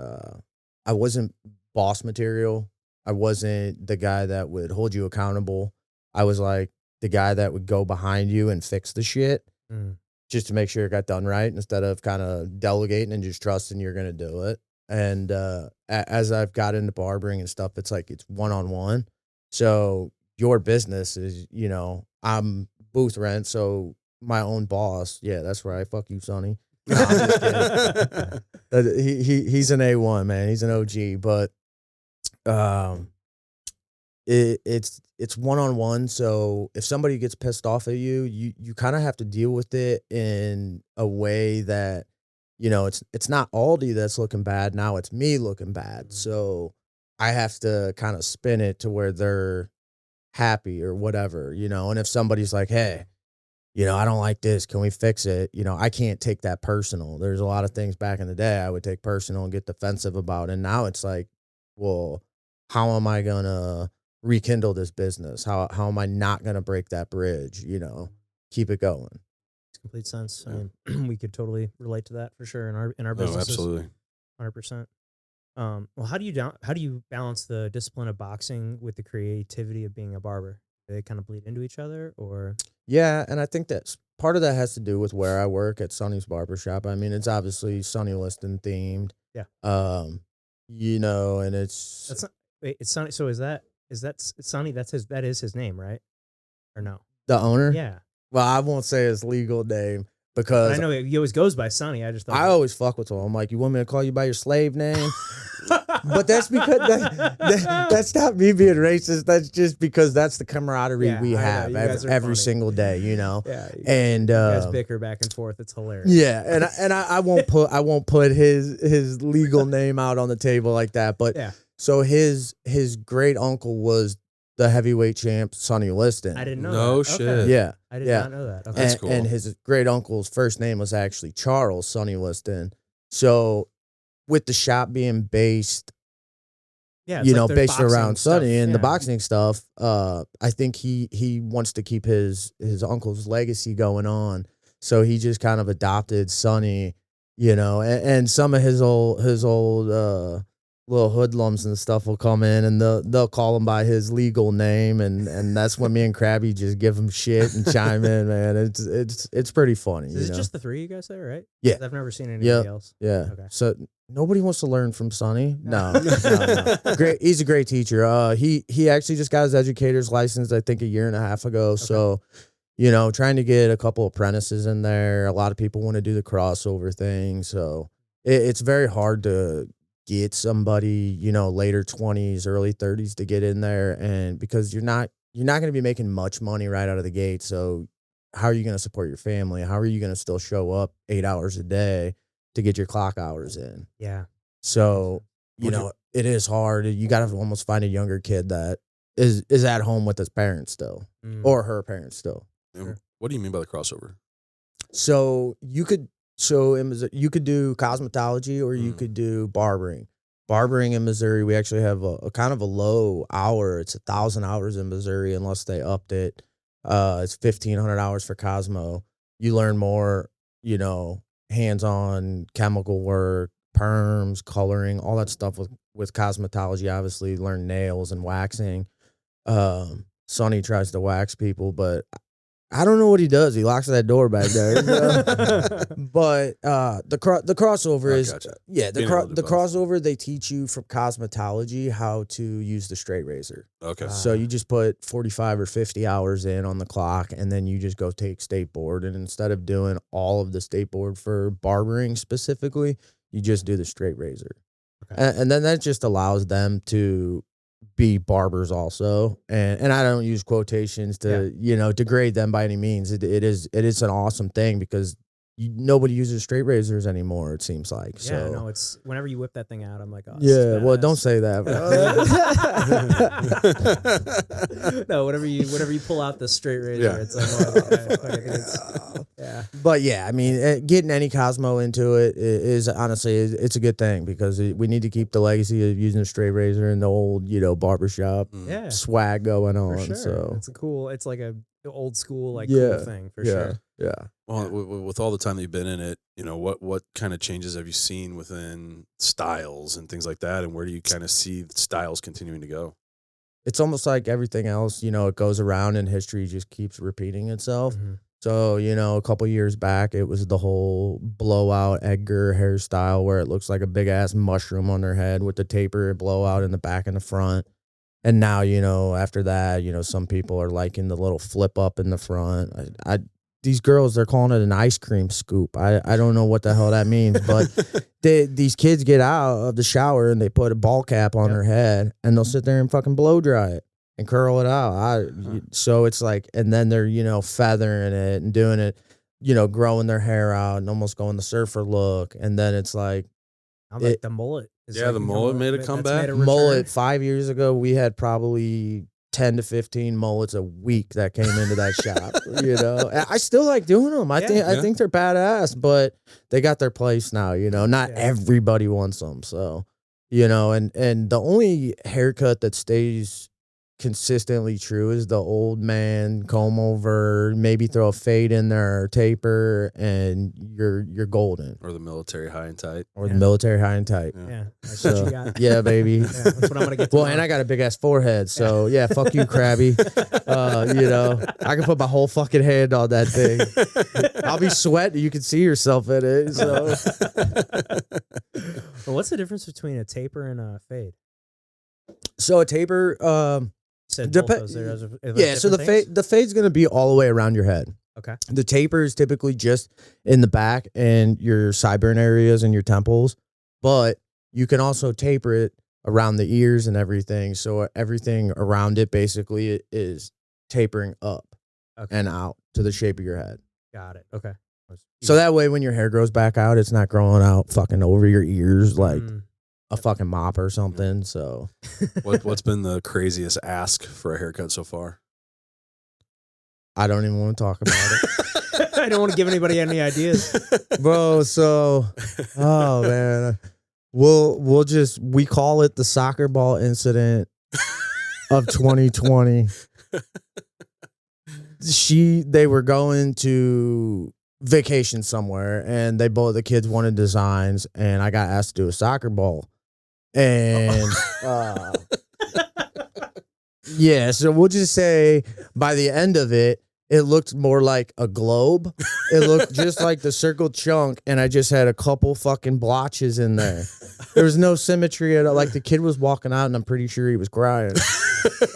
boss material. I wasn't the guy that would hold you accountable. I was like the guy that would go behind you and fix the shit just to make sure it got done right instead of kind of delegating and just trusting you're going to do it. And as I've got into barbering and stuff, it's like it's one-on-one. So your business is, you know, I'm booth rent, so my own boss. Yeah, that's right. Fuck you, Sonny. No, I'm just kidding. He's an A1, man. He's an OG, but it's one-on-one. So if somebody gets pissed off at you, you kind of have to deal with it in a way that, you know, it's not Aldi that's looking bad. Now it's me looking bad. So I have to kind of spin it to where they're happy or whatever, you know. And if somebody's like, hey, you know, I don't like this, can we fix it? You know, I can't take that personal. There's a lot of things back in the day I would take personal and get defensive about. And now it's like, well, how am I going to rekindle this business? How am I not going to break that bridge? You know, keep it going. Makes complete sense. I mean, we could totally relate to that for sure in our businesses. Absolutely. 100%. Well, how do you balance the discipline of boxing with the creativity of being a barber? Do they kind of bleed into each other, or? Yeah, and I think that's part of that has to do with where I work at Sonny's Barbershop. I mean, it's obviously Sonny Liston themed. Yeah. You know, and it's That's not, wait, it's Sonny. So is that Sonny? That is his name, right? Or no? the owner. Yeah. Well, I won't say his legal name But because I know he always goes by Sonny. I just thought I always fuck with him. I'm like, you want me to call you by your slave name? But that's because that's not me being racist. That's just because that's the camaraderie we have every single day, you know. Yeah, and you guys bicker back and forth. It's hilarious. Yeah, and I won't put his legal name out on the table like that. But Yeah. so his great uncle was the heavyweight champ, Sonny Liston. I didn't know. No that. shit. Okay. Yeah, I did yeah. not know that. Okay. That's cool. And his great uncle's first name was actually Charles Sonny Liston. So with the shop being based, Yeah, it's you like know, there's based boxing around Sonny stuff. and Yeah. the boxing stuff, I think he wants to keep his uncle's legacy going on. So he just kind of adopted Sonny, you know, and some of his old little hoodlums and stuff will come in and they'll call him by his legal name, and that's when me and Krabby just give him shit and chime in, man. It's pretty funny. Is you it know? just the three you guys there, right? Yeah. 'Cause I've never seen anybody else. Yeah. Okay. So nobody wants to learn from Sonny. No. Great. He's a great teacher. He actually just got his educator's license, I think, a year and a half ago. So, you know, trying to get a couple apprentices in there. A lot of people want to do the crossover thing. So it's very hard to get somebody, you know, later 20s, early 30s to get in there, and because you're not going to be making much money right out of the gate. So how are you going to support your family? How are you going to still show up 8 hours a day to get your clock hours in? Yeah. So, you know, it is hard. You got to almost find a younger kid that is at home with his parents still, or her parents still. And what do you mean by the crossover? So you could do cosmetology or you could do barbering. Barbering in Missouri, we actually have a kind of a low hour. It's 1,000 hours in Missouri unless they upped it. It's 1,500 hours for Cosmo. You learn more, you know, hands-on chemical work, perms, coloring, all that stuff with cosmetology. Obviously, learn nails and waxing. Sonny tries to wax people, but I don't know what he does. He locks that door back there. But the crossover is gotcha. The crossover, they teach you from cosmetology how to use the straight razor. Okay. So you just put 45 or 50 hours in on the clock, and then you just go take state board. And instead of doing all of the state board for barbering specifically, you just do the straight razor. Okay. And then that just allows them to be barbers also, and I don't use quotations to you know degrade them by any means. It is an awesome thing because nobody uses straight razors anymore. It seems like. Yeah, So no, it's whenever you whip that thing out, I'm like, oh, yeah. Well, don't say that. No, whenever you pull out the straight razor, Yeah. it's like, yeah. But yeah, I mean, getting any Cosmo into it is honestly it's a good thing because we need to keep the legacy of using a straight razor and the old barbershop Yeah. swag going on. For sure. So It's like a old school Yeah. cool thing for yeah, sure. yeah. Well, with all the time that you've been in it, what kind of changes have you seen within styles and things like that, and where do you kind of see styles continuing to go? It's almost like everything else, it goes around and history just keeps repeating itself. Mhm. So, a couple years back, it was the whole blowout Edgar hairstyle where it looks like a big ass mushroom on their head with the taper blowout in the back and the front. And now, after that, some people are liking the little flip up in the front. These girls, they're calling it an ice cream scoop. I don't know what the hell that means, but these kids get out of the shower and they put a ball cap on their head and they'll sit there and fucking blow dry it and curl it out. So it's like, and then they're, feathering it and doing it, growing their hair out and almost going the surfer look. And then it's like, I'm like the mullet. The mullet made a comeback. Mullet 5 years ago, we had probably 10 to 15 mullets a week that came into that shop. I still like doing them. I think they're badass, but they got their place now. Not everybody wants them. So, and the only haircut that stays consistently true is the old man comb over, maybe throw a fade in there, or taper, and you're golden. Or the military high and tight. Or the military high and tight. Yeah, that's what you got. Yeah, baby. Yeah, that's what I'm gonna get. Well, and I got a big ass forehead, so yeah, fuck you, Krabby. I can put my whole fucking hand on that thing. I'll be sweating. You can see yourself in it. So, Well, what's the difference between a taper and a fade? so a taper, Said Dep- both those. Are yeah. So the fade's gonna be all the way around your head. Okay. The taper is typically just in the back and your sideburn areas and your temples, but you can also taper it around the ears and everything. So everything around it basically is tapering up and out to the shape of your head. Got it. Okay. So that way, when your hair grows back out, it's not growing out fucking over your ears like a fucking mop or something. So What's been the craziest ask for a haircut so far? I don't even want to talk about it. I don't want to give anybody any ideas. Bro, so oh man. We call it the soccer ball incident of 2020. They were going to vacation somewhere and the kids wanted designs and I got asked to do a soccer ball. And yeah, so we'll just say by the end of it, it looked more like a globe. It looked just like the circled chunk, and I just had a couple fucking blotches in there. There was no symmetry at all. Like the kid was walking out, and I'm pretty sure he was crying.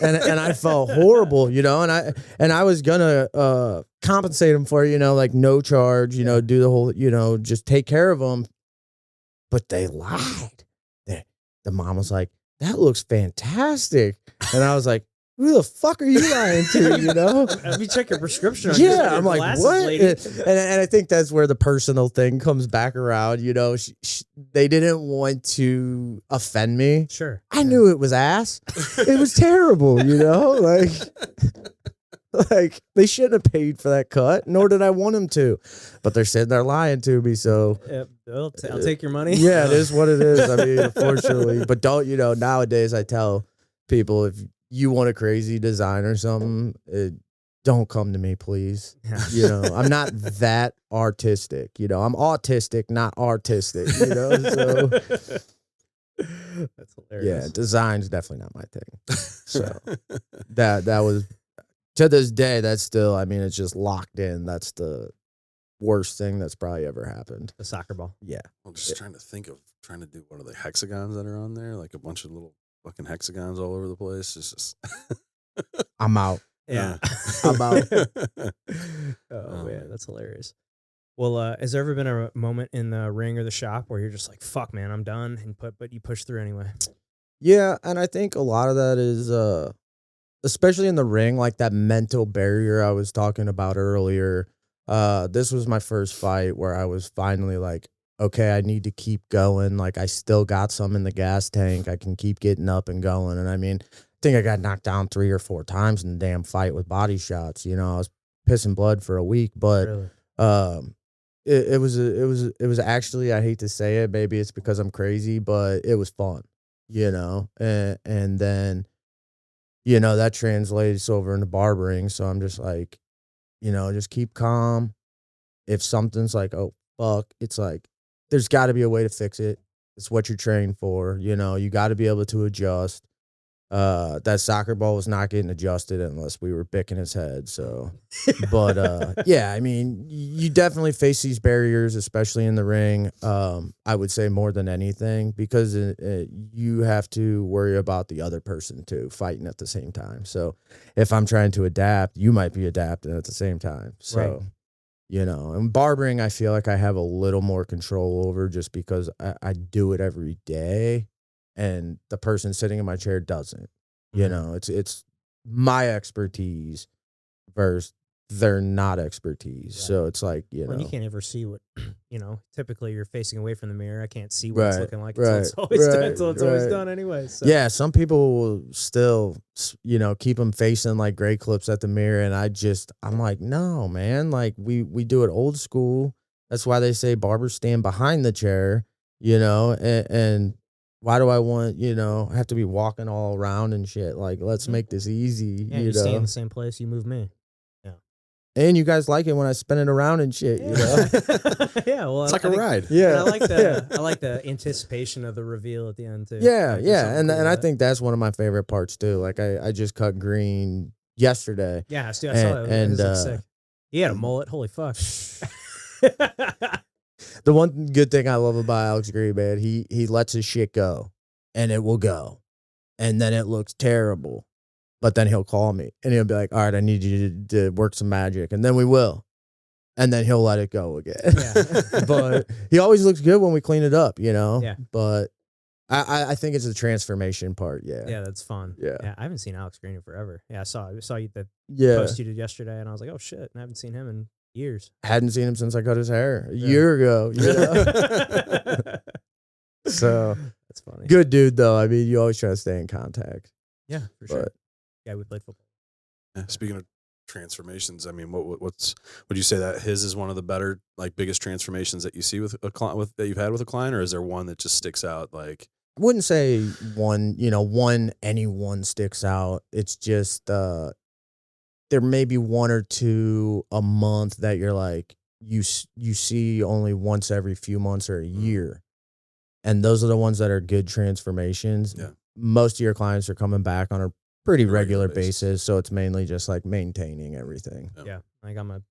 and I felt horrible, and I was gonna compensate him for like no charge, do the whole, just take care of him. But they lied. The mom was like, "That looks fantastic," and I was like, "Who the fuck are you lying to?" Let me check your prescription. On Yeah, your I'm like, glasses, what? lady. And I think that's where the personal thing comes back around. They didn't want to offend me. Sure. I knew it was ass. It was terrible, like they shouldn't have paid for that cut, nor did I want them to. But they're saying they're lying to me, so I'll take your money. yeah, it is what it is. I mean, unfortunately, but don't nowadays I tell people if you want a crazy design or something, don't come to me, please. Yeah. I'm not that artistic. I'm autistic, not artistic. So That's hilarious. yeah, design's definitely not my thing. So that was to this day. That's still. I mean, it's just locked in. That's the worst thing that's probably ever happened. The soccer ball. Yeah. I'm just trying to do one of the hexagons that are on there, like a bunch of little fucking hexagons all over the place. It's just I'm out. Yeah. I'm out. Oh man, that's hilarious. Well, has there ever been a moment in the ring or the shop where you're just like, "Fuck, man, I'm done," but you push through anyway? Yeah, and I think a lot of that is, especially in the ring, like that mental barrier I was talking about earlier This was my first fight where I was finally like, okay, I need to keep going. Like, I still got some in the gas tank. I can keep getting up and going. And I mean, I think I got knocked down 3 or 4 times in the damn fight with body shots. You know, I was pissing blood for a week, but Really? it was actually, I hate to say it, maybe it's because I'm crazy, but it was fun, you know, and then, you know, that translates over into barbering. So I'm just like, you know, just keep calm. If something's like, oh, fuck, it's like, there's got to be a way to fix it. It's what you're trained for. You know, you got to be able to adjust. That soccer ball was not getting adjusted unless we were picking his head. So, but yeah, I mean, you definitely face these barriers, especially in the ring. I would say more than anything, because you have to worry about the other person too, fighting at the same time. So, if I'm trying to adapt, you might be adapting at the same time. So. Right. You know, and barbering, I feel like I have a little more control over just because I do it every day, and the person sitting in my chair doesn't. You know, it's my expertise versus their not expertise. Yeah. So it's like, you know. Well, you can't ever see what, you know, typically you're facing away from the mirror. I can't see what it's Right, looking like until it's right, always done, right, until it's always right. done anyway. So. Yeah, some people will still, you know, keep them facing like great clips at the mirror. And I'm like, no, man, like we do it old school. That's why they say barbers stand behind the chair, you know, and why do I want, you know, have to be walking all around and shit? Like, let's make this easy, Yeah, you you stay know. in the same place, you move me. And you guys like it when I spin it around and shit, you know. Yeah, well, It's like I a think- ride. Yeah, I like the I like the anticipation of the reveal at the end too. Yeah, Like, there's yeah, something and cool and I with it. think that's one of my favorite parts too. Like I just cut green yesterday. Yeah, I saw that. and, It was sick. He had a mullet. Holy fuck. The one good thing I love about Alex Green, man, he lets his shit go, and it will go, and then it looks terrible, but then he'll call me and he'll be like, "All right, I need you to work some magic," and then we will, and then he'll let it go again. Yeah. But he always looks good when we clean it up, you know. Yeah. But I think it's the transformation part. Yeah. Yeah, that's fun. Yeah. I haven't seen Alex Green in forever. Yeah, I saw you the Yeah. post you did yesterday, and I was like, oh shit, and I haven't seen him in years. Hadn't seen him since I cut his hair a year ago. You know? So That's funny. good dude though. I mean, you always try to stay in contact. Yeah, for sure. But Yeah, we played football. Yeah, speaking of transformations, I mean, what's would you say that his is one of the better, like, biggest transformations that you see with a client, with that you've had with a client, or is there one that just sticks out? Like, I wouldn't say anyone sticks out. It's just there may be 1 or 2 a month that you're like you see only once every few months or a year, and those are the ones that are good transformations. Yeah. Most of your clients are coming back on a pretty Regular regular basis. basis, so it's mainly just like maintaining everything. Yeah, like I'm a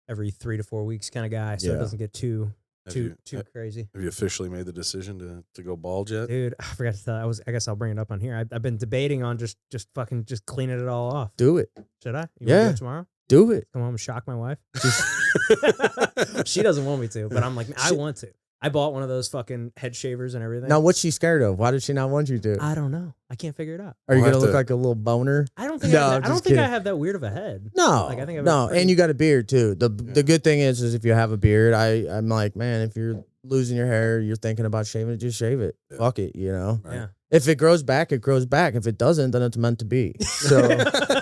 every 3 to 4 weeks kind of guy, so it Yeah. doesn't get too have too you, crazy. have you officially made the decision to go bald yet? Dude, I forgot to tell. I guess I'll bring it up on here. I've been debating on just cleaning it all off. Do it. Should I? You wanna do Yeah. it tomorrow? Do it. Come home and shock my wife. She doesn't want me to, but I'm like, I want to. I bought one of those fucking head shavers and everything. Now, what's she scared of? Why does she not want you to? I don't know. I can't figure it out. Are you We'll gonna have look to- like a little boner? I don't think. No, I I'm don't just think I kidding. have that weird of a head. No, Like, I think I've no, pretty- and you got a beard too. The good thing is if you have a beard, I'm like, man, if you're losing your hair, you're thinking about shaving it, just shave it. Yeah. Fuck it, you know. Right. Yeah. If it grows back, it grows back. If it doesn't, then it's meant to be. So,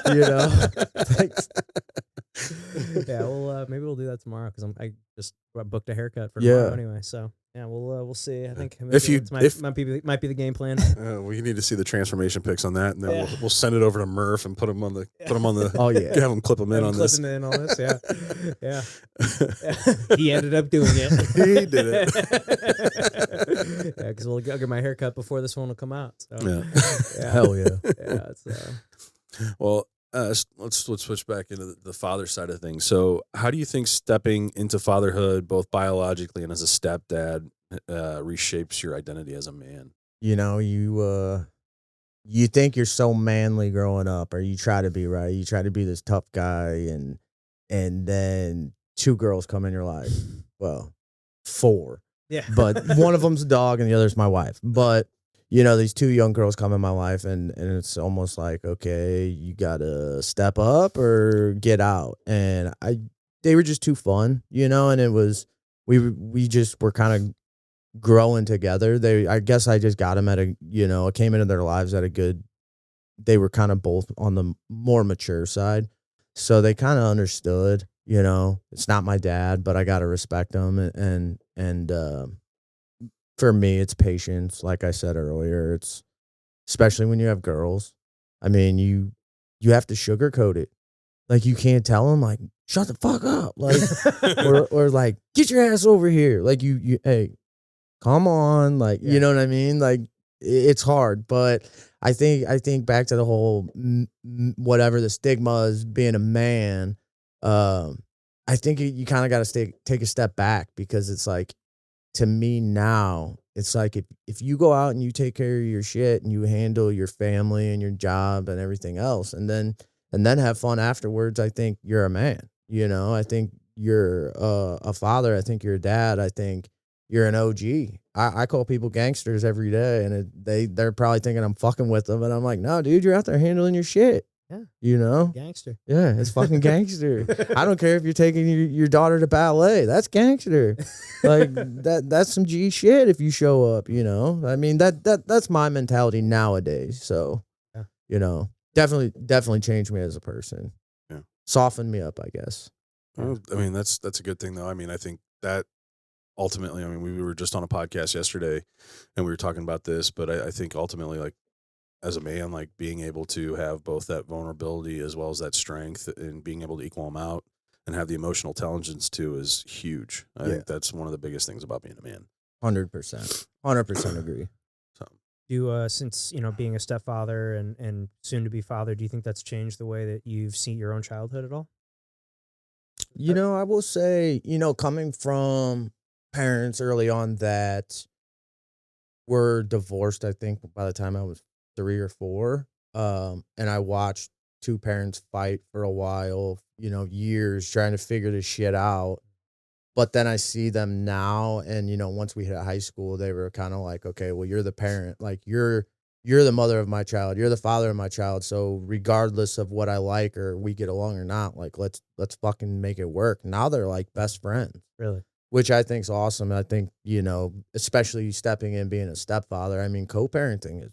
you know, like, Yeah. Well, maybe we'll do that tomorrow because I just booked a haircut for Yeah. tomorrow anyway. So yeah, we'll see. I think maybe If you- it's if- might be the game plan. We need to see the transformation pics on that, and then Yeah. we'll send it over to Murph and put him on the oh yeah. have him clip him in on this. Clipping in on this, yeah, yeah. He ended up doing it. He did it. Yeah, because I'll get my haircut before this one will come out. So Yeah. yeah. Hell yeah. Yeah, it's, Well, let's switch back into the father side of things. So, how do you think stepping into fatherhood, both biologically and as a stepdad, reshapes your identity as a man? You know, you think you're so manly growing up, or you try to be, right? You try to be this tough guy, and then 2 girls come in your life. Well, 4. yeah. But one of them's a dog and the other's my wife. But you know, these 2 young girls come in my life, and it's almost like, okay, you gotta step up or get out. And they were just too fun, and it was, we just were kind of growing together. I guess I just got them at I came into their lives at a good, they were kind of both on the more mature side. So they kind of understood, it's not my dad, but I got to respect him. And for me, it's patience. Like I said earlier, it's especially when you have girls. I mean, you have to sugarcoat it. Like, you can't tell them, like, shut the fuck up. Like, or like, get your ass over here. Like, hey, come on. Like, you know what I mean? Like, it's hard, but I think back to the whole whatever the stigma is being a man. I think you kind of got to take a step back, because it's like, to me now, it's like if you go out and you take care of your shit and you handle your family and your job and everything else, and then have fun afterwards, I think you're a man. I think you're a father. I think you're a dad. I think you're an OG. I call people gangsters every day, and they're probably thinking I'm fucking with them, and I'm like, no, dude, you're out there handling your shit. Yeah. Gangster. Yeah, it's fucking gangster. I don't care if you're taking your daughter to ballet. That's gangster. Like, that's some G shit if you show up, I mean, that's my mentality nowadays. So, definitely changed me as a person. Yeah. Softened me up, I guess. Well, I mean, that's a good thing, though. I mean, I think that ultimately, I mean, we were just on a podcast yesterday and we were talking about this, but I think ultimately, like, as a man, like, being able to have both that vulnerability as well as that strength, and being able to equal them out and have the emotional intelligence too is huge. I think that's one of the biggest things about being a man. 100% agree. So, since, being a stepfather and soon to be father, do you think that's changed the way that you've seen your own childhood at all? I will say, coming from parents early on that were divorced, I think by the time I was 3 or 4, and I watched 2 parents fight for a while, years trying to figure this shit out. But then I see them now, and once we hit high school, they were kind of like, okay, well, you're the parent, like, you're the mother of my child, you're the father of my child, so regardless of what I like or we get along or not, like, let's fucking make it work. Now they're like best friends. Really? Which I think is awesome. I think, especially stepping in, being a stepfather, I mean, co-parenting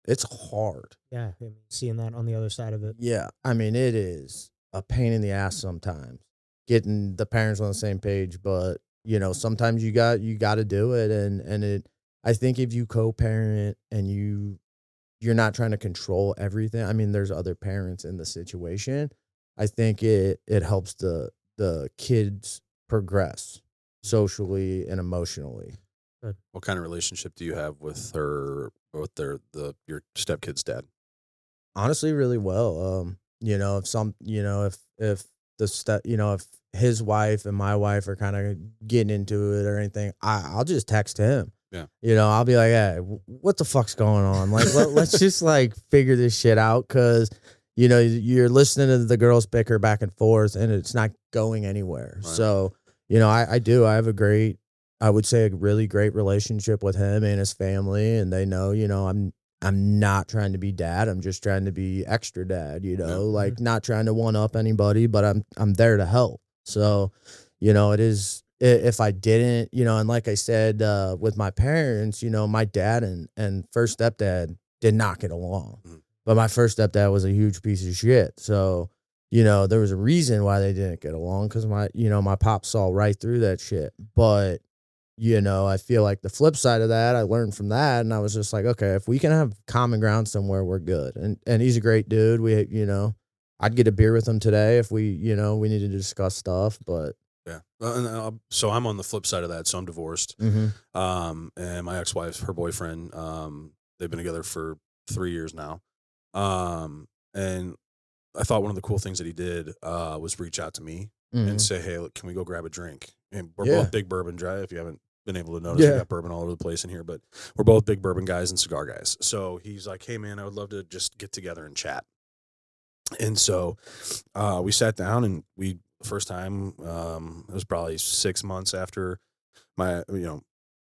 it's hard. Yeah, seeing that on the other side of it. Yeah, I mean, it is a pain in the ass sometimes, getting the parents on the same page, but, sometimes you got to do it, and I think if you co-parent and you're not trying to control everything, I mean, there's other parents in the situation, I think it helps the kids progress socially and emotionally. what kind of relationship do you have with her, with your stepkid's dad? Honestly, really well. If his wife and my wife are kind of getting into it or anything, I'll just text him. Yeah. I'll be like, hey, what the fuck's going on? Like, let's just like figure this shit out, because you're listening to the girls bicker back and forth, and it's not going anywhere. Right. So, I have I would say a really great relationship with him and his family, and they know, I'm not trying to be dad. I'm just trying to be extra dad, like, not trying to one up anybody, but I'm there to help. So, it is, if I didn't, and like I said, with my parents, my dad and first stepdad did not get along, but my first stepdad was a huge piece of shit. So, there was a reason why they didn't get along, because my pop saw right through that shit. But, I feel like the flip side of that, I learned from that, and I was just like, okay, if we can have common ground somewhere, we're good. And he's a great dude. I'd get a beer with him today if we needed to discuss stuff, but. Yeah. So I'm on the flip side of that. So I'm divorced. Mm-hmm. And my ex-wife, her boyfriend, they've been together for 3 years now. And I thought one of the cool things that he did was reach out to me and say, hey, look, can we go grab a drink? And we're both big bourbon dry. If you haven't been able to notice, we got bourbon all over the place in here, but we're both big bourbon guys and cigar guys. So he's like, hey, man, I would love to just get together and chat. And so we sat down, and the first time, it was probably 6 months after my,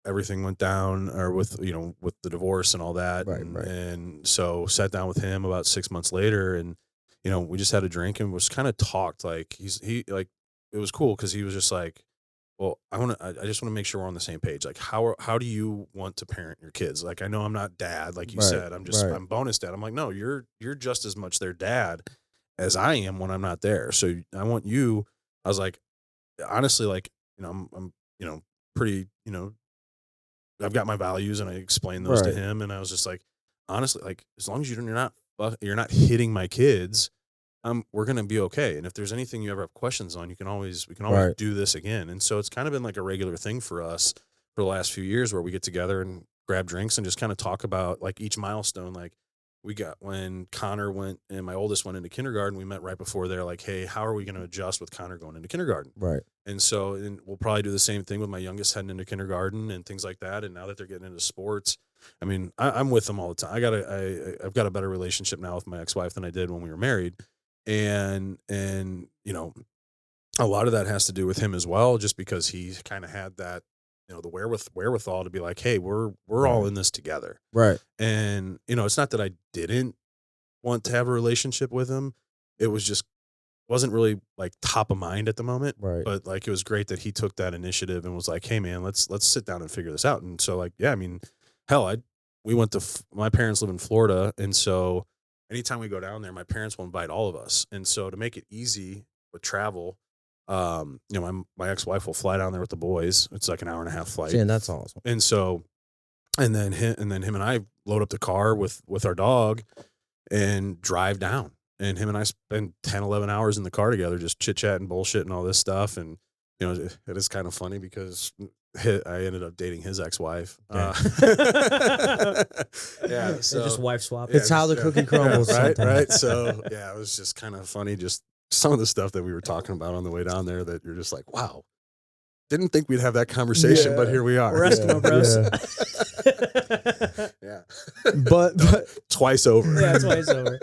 everything went down, or with the divorce and all that. Right. And so sat down with him about 6 months later, and, we just had a drink and was kind of talked. Like, he it was cool because he was just like, well, I just want to make sure we're on the same page. Like, how do you want to parent your kids? Like, I know I'm not dad, like you said. I'm bonus dad. I'm like, no, you're just as much their dad as I am when I'm not there. So I want you. I was like, honestly, like, I'm pretty, I've got my values, and I explained those to him, and I was just like, honestly, like, as long as you're not hitting my kids, we're gonna be okay. And if there's anything you ever have questions on, we can always do this again. And so it's kind of been like a regular thing for us for the last few years, where we get together and grab drinks and just kind of talk about like each milestone. Like, we got when Connor went and my oldest went into kindergarten, we met right before there, like, hey, how are we going to adjust with Connor going into kindergarten? Right. And so we'll probably do the same thing with my youngest heading into kindergarten and things like that. And now that they're getting into sports, I mean, I'm with them all the time. I've got a better relationship now with my ex-wife than I did when we were married. And a lot of that has to do with him as well, just because he kind of had that, the wherewithal to be like, hey, we're all in this together. Right. And, it's not that I didn't want to have a relationship with him. It was just, wasn't really like top of mind at the moment. Right. But like, it was great that he took that initiative and was like, hey man, let's sit down and figure this out. And so like, yeah, I mean, hell, we went to, my parents live in Florida. And so anytime we go down there, my parents will invite all of us. And so to make it easy with travel, my ex-wife will fly down there with the boys. It's like an 1.5-hour flight. Yeah, that's awesome. And so, and then him and I load up the car with our dog and drive down. And him and I spend 10, 11 hours in the car together, just chit chatting, bullshit, and all this stuff. And it is kind of funny because I ended up dating his ex-wife. Yeah, so just wife swap. It's how the cookie crumbles. Right. So yeah, it was just kind of funny, just some of the stuff that we were talking about on the way down there that you're just like, wow, didn't think we'd have that conversation, but here we are. We're Eskimo bros. Yeah. But twice over. Yeah, twice over.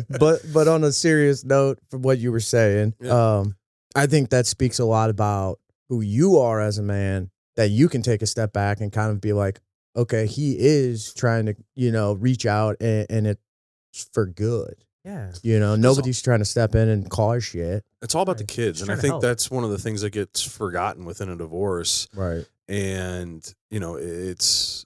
But on a serious note, from what you were saying, I think that speaks a lot about who you are as a man, that you can take a step back and kind of be like, okay, he is trying to, reach out and it's for good. Yeah. Nobody's trying to step in and cause shit. It's all about the kids. And I think help. that's one of the things that gets forgotten within a divorce. Right. And, it's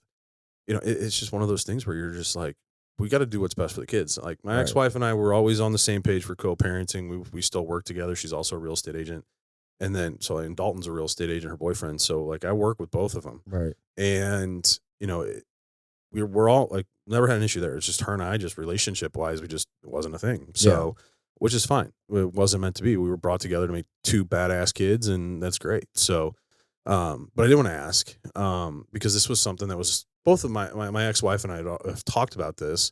just one of those things where you're just like, we got to do what's best for the kids. Like my ex-wife and I were always on the same page for co-parenting. We still work together. She's also a real estate agent. And then, and Dalton's a real estate agent, her boyfriend. So like I work with both of them. Right. And, we're all like, never had an issue there. It's just her and I, just relationship wise, it wasn't a thing. So, which is fine. It wasn't meant to be. We were brought together to make two badass kids, and that's great. So, but I did want to ask, because this was something that was both of my ex-wife and I have talked about this,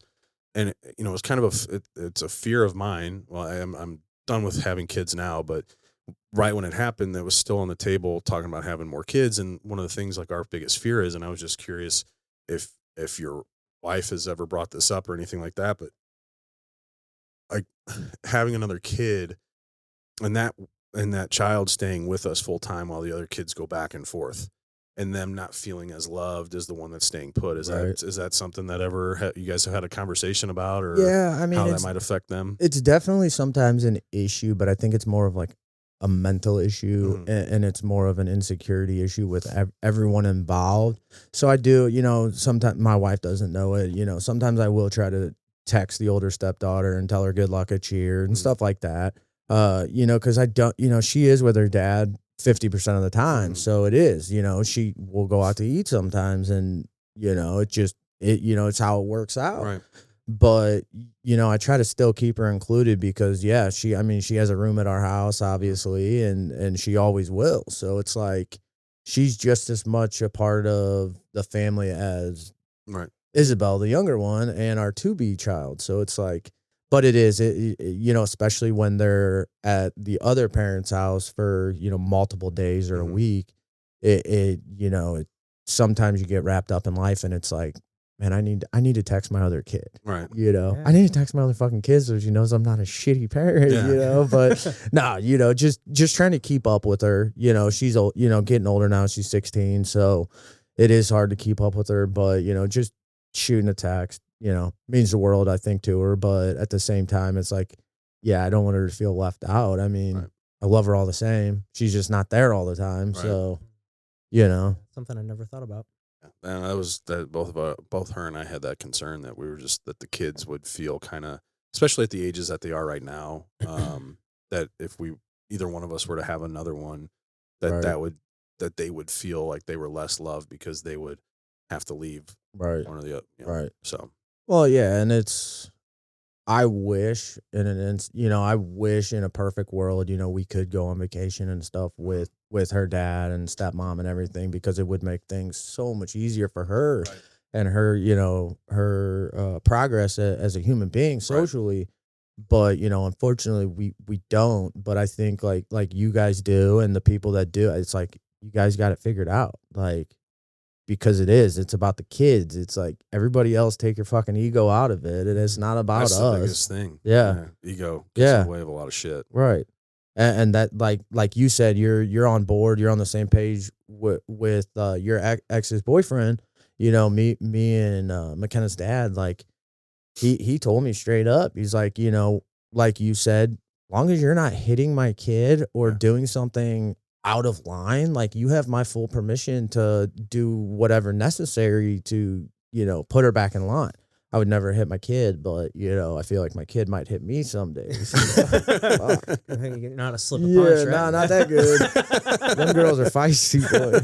and it was kind of it's a fear of mine. Well, I'm done with having kids now, but right when it happened, that was still on the table talking about having more kids. And one of the things like our biggest fear is, and I was just curious if your wife has ever brought this up or anything like that, but like having another kid and that child staying with us full time while the other kids go back and forth, and them not feeling as loved as the one that's staying put. Is that something that ever you guys have had a conversation about, or how that might affect them? It's definitely sometimes an issue, but I think it's more of like a mental issue, and it's more of an insecurity issue with everyone involved. So I do, sometimes my wife doesn't know it, sometimes I will try to text the older stepdaughter and tell her good luck at cheer and stuff like that. Cause I don't, she is with her dad 50% of the time. So it is, she will go out to eat sometimes, and, it's how it works out. Right. But, I try to still keep her included because, she has a room at our house, obviously, and she always will. So it's like she's just as much a part of the family as Isabel, the younger one, and our to-be child. So it's like, but it is, especially when they're at the other parent's house for, multiple days or a week, sometimes you get wrapped up in life, and it's like, man, I need to text my other kid. Right. I need to text my other fucking kids so she knows I'm not a shitty parent, but no, just trying to keep up with her. She's old, getting older now. She's 16. So it is hard to keep up with her, but just shooting a text, means the world, I think, to her. But at the same time, it's like, I don't want her to feel left out. I mean, I love her all the same. She's just not there all the time. Right. So, you know, Something I never thought about. And that both her and I had that concern that we were just that the kids would feel kind of, especially at the ages that they are right now, that if we either one of us were to have another one, that they would feel like they were less loved because they would have to leave right. one or the other. Right. So, well, yeah. And I wish I wish in a perfect world, we could go on vacation and stuff with her dad and stepmom and everything, because it would make things so much easier for her and her, her progress as a human being socially. Right. But, unfortunately we don't. But I think like you guys do, and the people that do, it's like, you guys got it figured out. Like, because it's about the kids. It's like, everybody else take your fucking ego out of it. And it's not about us. That's the biggest thing. Yeah. Ego gets in the way of a lot of shit. Right. And that, like you said, you're on board. You're on the same page with your ex's boyfriend. Me and McKenna's dad, like he told me straight up. He's like, like you said, as long as you're not hitting my kid or doing something out of line, like, you have my full permission to do whatever necessary to, put her back in line. I would never hit my kid, but, I feel like my kid might hit me someday. So, You're not a slip of punch, right? Nah, not that good. Them girls are feisty, boy.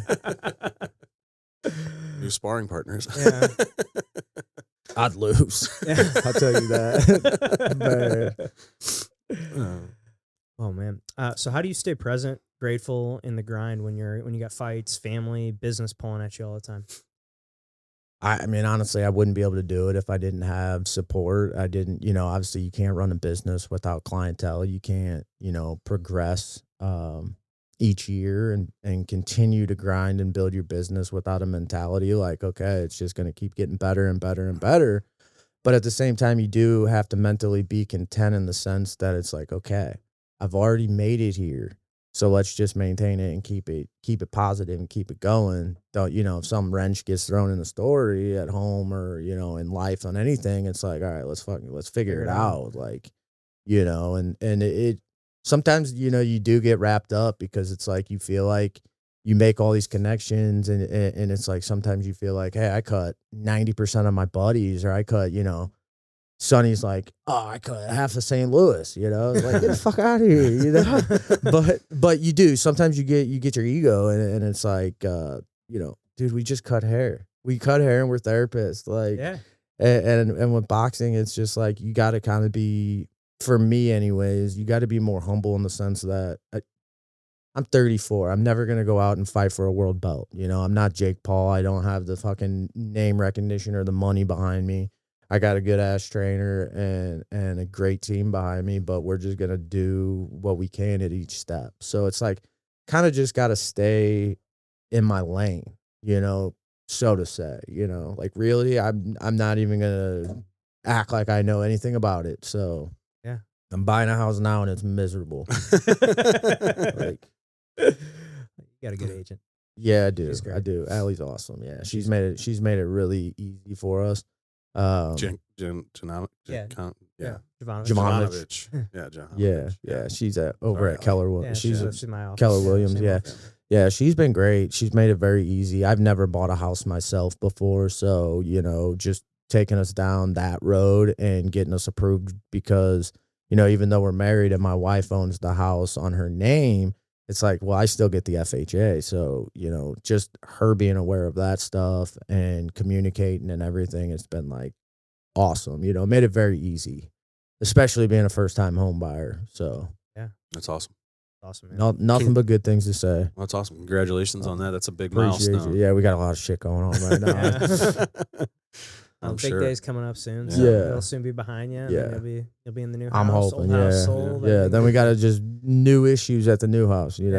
New sparring partners. Yeah. I'd lose. I'll tell you that. Oh man. So how do you stay present, grateful in the grind when you got fights, family, business pulling at you all the time? I mean, honestly, I wouldn't be able to do it if I didn't have support. I didn't, obviously you can't run a business without clientele. You can't, progress each year and continue to grind and build your business without a mentality like, okay, it's just going to keep getting better and better and better. But at the same time, you do have to mentally be content in the sense that it's like, okay, I've already made it here. So let's just maintain it and keep it positive and keep it going. Don't, if some wrench gets thrown in the story at home or, in life on anything, it's like, all right, let's figure it out. Like, and it sometimes, you do get wrapped up because it's like, you feel like you make all these connections and it's like, sometimes you feel like, hey, I cut 90% of my buddies, or I cut, Sonny's like, oh, I cut half of St. Louis, like, get the fuck out of here, but you do. Sometimes you get your ego and it's like, dude, we just cut hair. We cut hair and we're therapists. Like, yeah. And with boxing, it's just like, you got to kind of be, for me anyways, you got to be more humble in the sense that I'm 34. I'm never going to go out and fight for a world belt. I'm not Jake Paul. I don't have the fucking name recognition or the money behind me. I got a good ass trainer and a great team behind me, but we're just going to do what we can at each step. So it's like, kind of just got to stay in my lane, so to say, like, really, I'm not even going to act like I know anything about it. So yeah, I'm buying a house now and it's miserable. Like, you got a good agent. Yeah, I do. Allie's awesome. Yeah. She's made it really easy for us. Jovanovich. Yeah. She's over at Keller Williams. She's my Keller Williams. Yeah. She's been great. She's made it very easy. I've never bought a house myself before, so just taking us down that road and getting us approved, because even though we're married and my wife owns the house on her name, it's like, well, I still get the FHA. So, just her being aware of that stuff and communicating and everything, it's been like awesome. Made it very easy, especially being a first time home buyer. So yeah, that's awesome. Awesome, man. Nothing but good things to say. Well, that's awesome. Congratulations on that. That's a big milestone. Yeah, we got a lot of shit going on right now. I'm big sure. days coming up soon. So Yeah. It'll soon be behind you. Yeah. You'll be in the new house. I'm hoping, old yeah. house sold, Yeah, then we got to just new issues at the new house, Just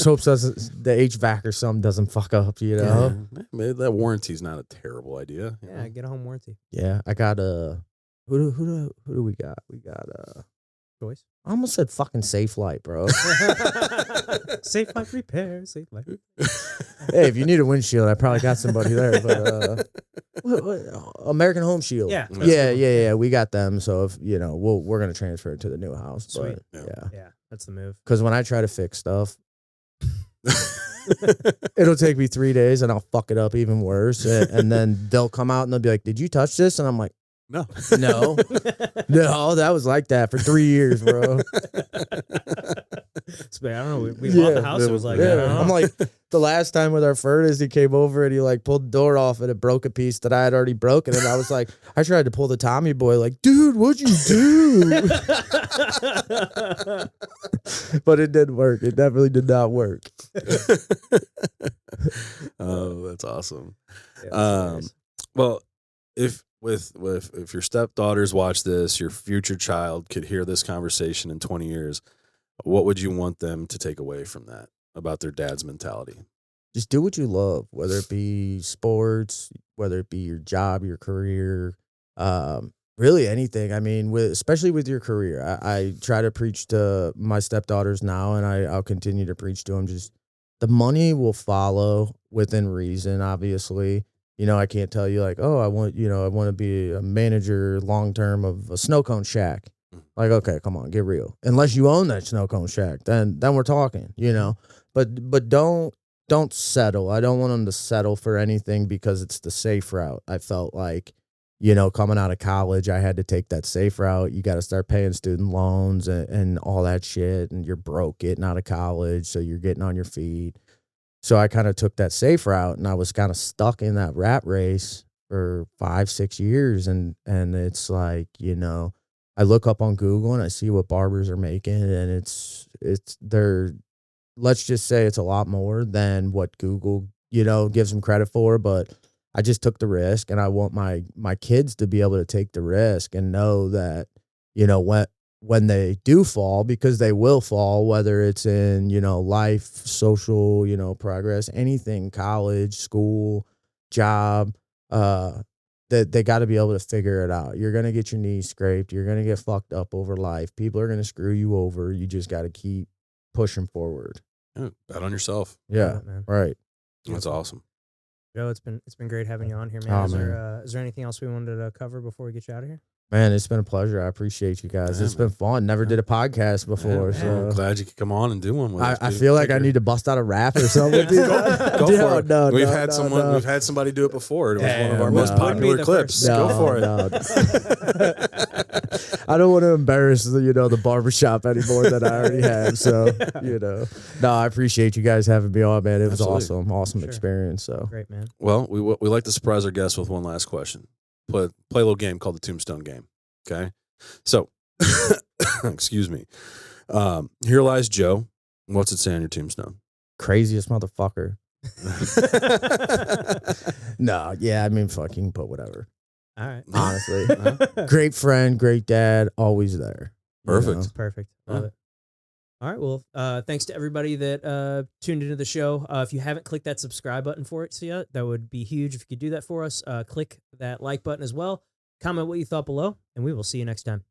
hopes the HVAC or something doesn't fuck up, Yeah. Maybe that warranty's not a terrible idea. Yeah, get a home warranty. Yeah, I got who do we got? We got choice. I almost said fucking Safe Light, bro. Safe Light Repair. Safe Light. Hey, if you need a windshield, I probably got somebody there. But American Home Shield. Yeah. Yeah. We got them. So if we're gonna transfer it to the new house. Sweet. But, Yeah, that's the move. Because when I try to fix stuff, it'll take me 3 days and I'll fuck it up even worse. And then they'll come out and they'll be like, "Did you touch this?" And I'm like, No. No, that was like that for 3 years, bro. I don't know. We bought the house. It was like, I don't know. I'm like, the last time with our furnace, he came over and he like pulled the door off and it broke a piece that I had already broken. And I was like, I tried to pull the Tommy boy, like, dude, what'd you do? But it didn't work. It definitely did not work. Oh, that's awesome. Yeah, Well, if your stepdaughters watch this, your future child could hear this conversation in 20 years, what would you want them to take away from that about their dad's mentality? Just do what you love, whether it be sports, whether it be your job, your career, really anything. I mean, especially with your career, I try to preach to my stepdaughters now, and I'll continue to preach to them. Just the money will follow within reason, obviously. I can't tell you like, oh, I want to be a manager long-term of a snow cone shack. Like, okay, come on, get real. Unless you own that snow cone shack, then we're talking, but don't settle. I don't want them to settle for anything because it's the safe route. I felt like, coming out of college, I had to take that safe route. You got to start paying student loans and all that shit. And you're broke getting out of college. So you're getting on your feet. So I kind of took that safe route and I was kind of stuck in that rat race for 5-6 years. And it's like, I look up on Google and I see what barbers are making and let's just say it's a lot more than what Google, gives them credit for. But I just took the risk and I want my kids to be able to take the risk and know that, when they do fall, because they will fall, whether it's in, life, social, progress, anything, college, school, job, that they got to be able to figure it out. You're going to get your knees scraped. You're going to get fucked up over life. People are going to screw you over. You just got to keep pushing forward. Yeah, bet on yourself. Yeah, man. right. That's awesome. Joe, it's been great having you on here, man. Is there anything else we wanted to cover before we get you out of here? Man, it's been a pleasure. I appreciate you guys. Yeah, it's been fun. Never did a podcast before. Yeah, so I'm glad you could come on and do one with us. I feel like I need to bust out a rap or something. Go for it. No, We've had somebody do it before. It was one of our most popular clips. Go for it. I don't want to embarrass the barbershop any more than I already have. So, No, I appreciate you guys having me on, man. It was awesome experience. So great, man. Well, we like to surprise our guests with one last question. Play a little game called the Tombstone Game. Okay, so excuse me. Here lies Joe. What's it say on your tombstone? Craziest motherfucker. No, yeah, I mean, fucking put whatever. All right, honestly, great friend, great dad, always there. Perfect. Perfect. Love it. All right. Well, thanks to everybody that tuned into the show. If you haven't clicked that subscribe button for it yet, that would be huge if you could do that for us. Click that like button as well. Comment what you thought below, and we will see you next time.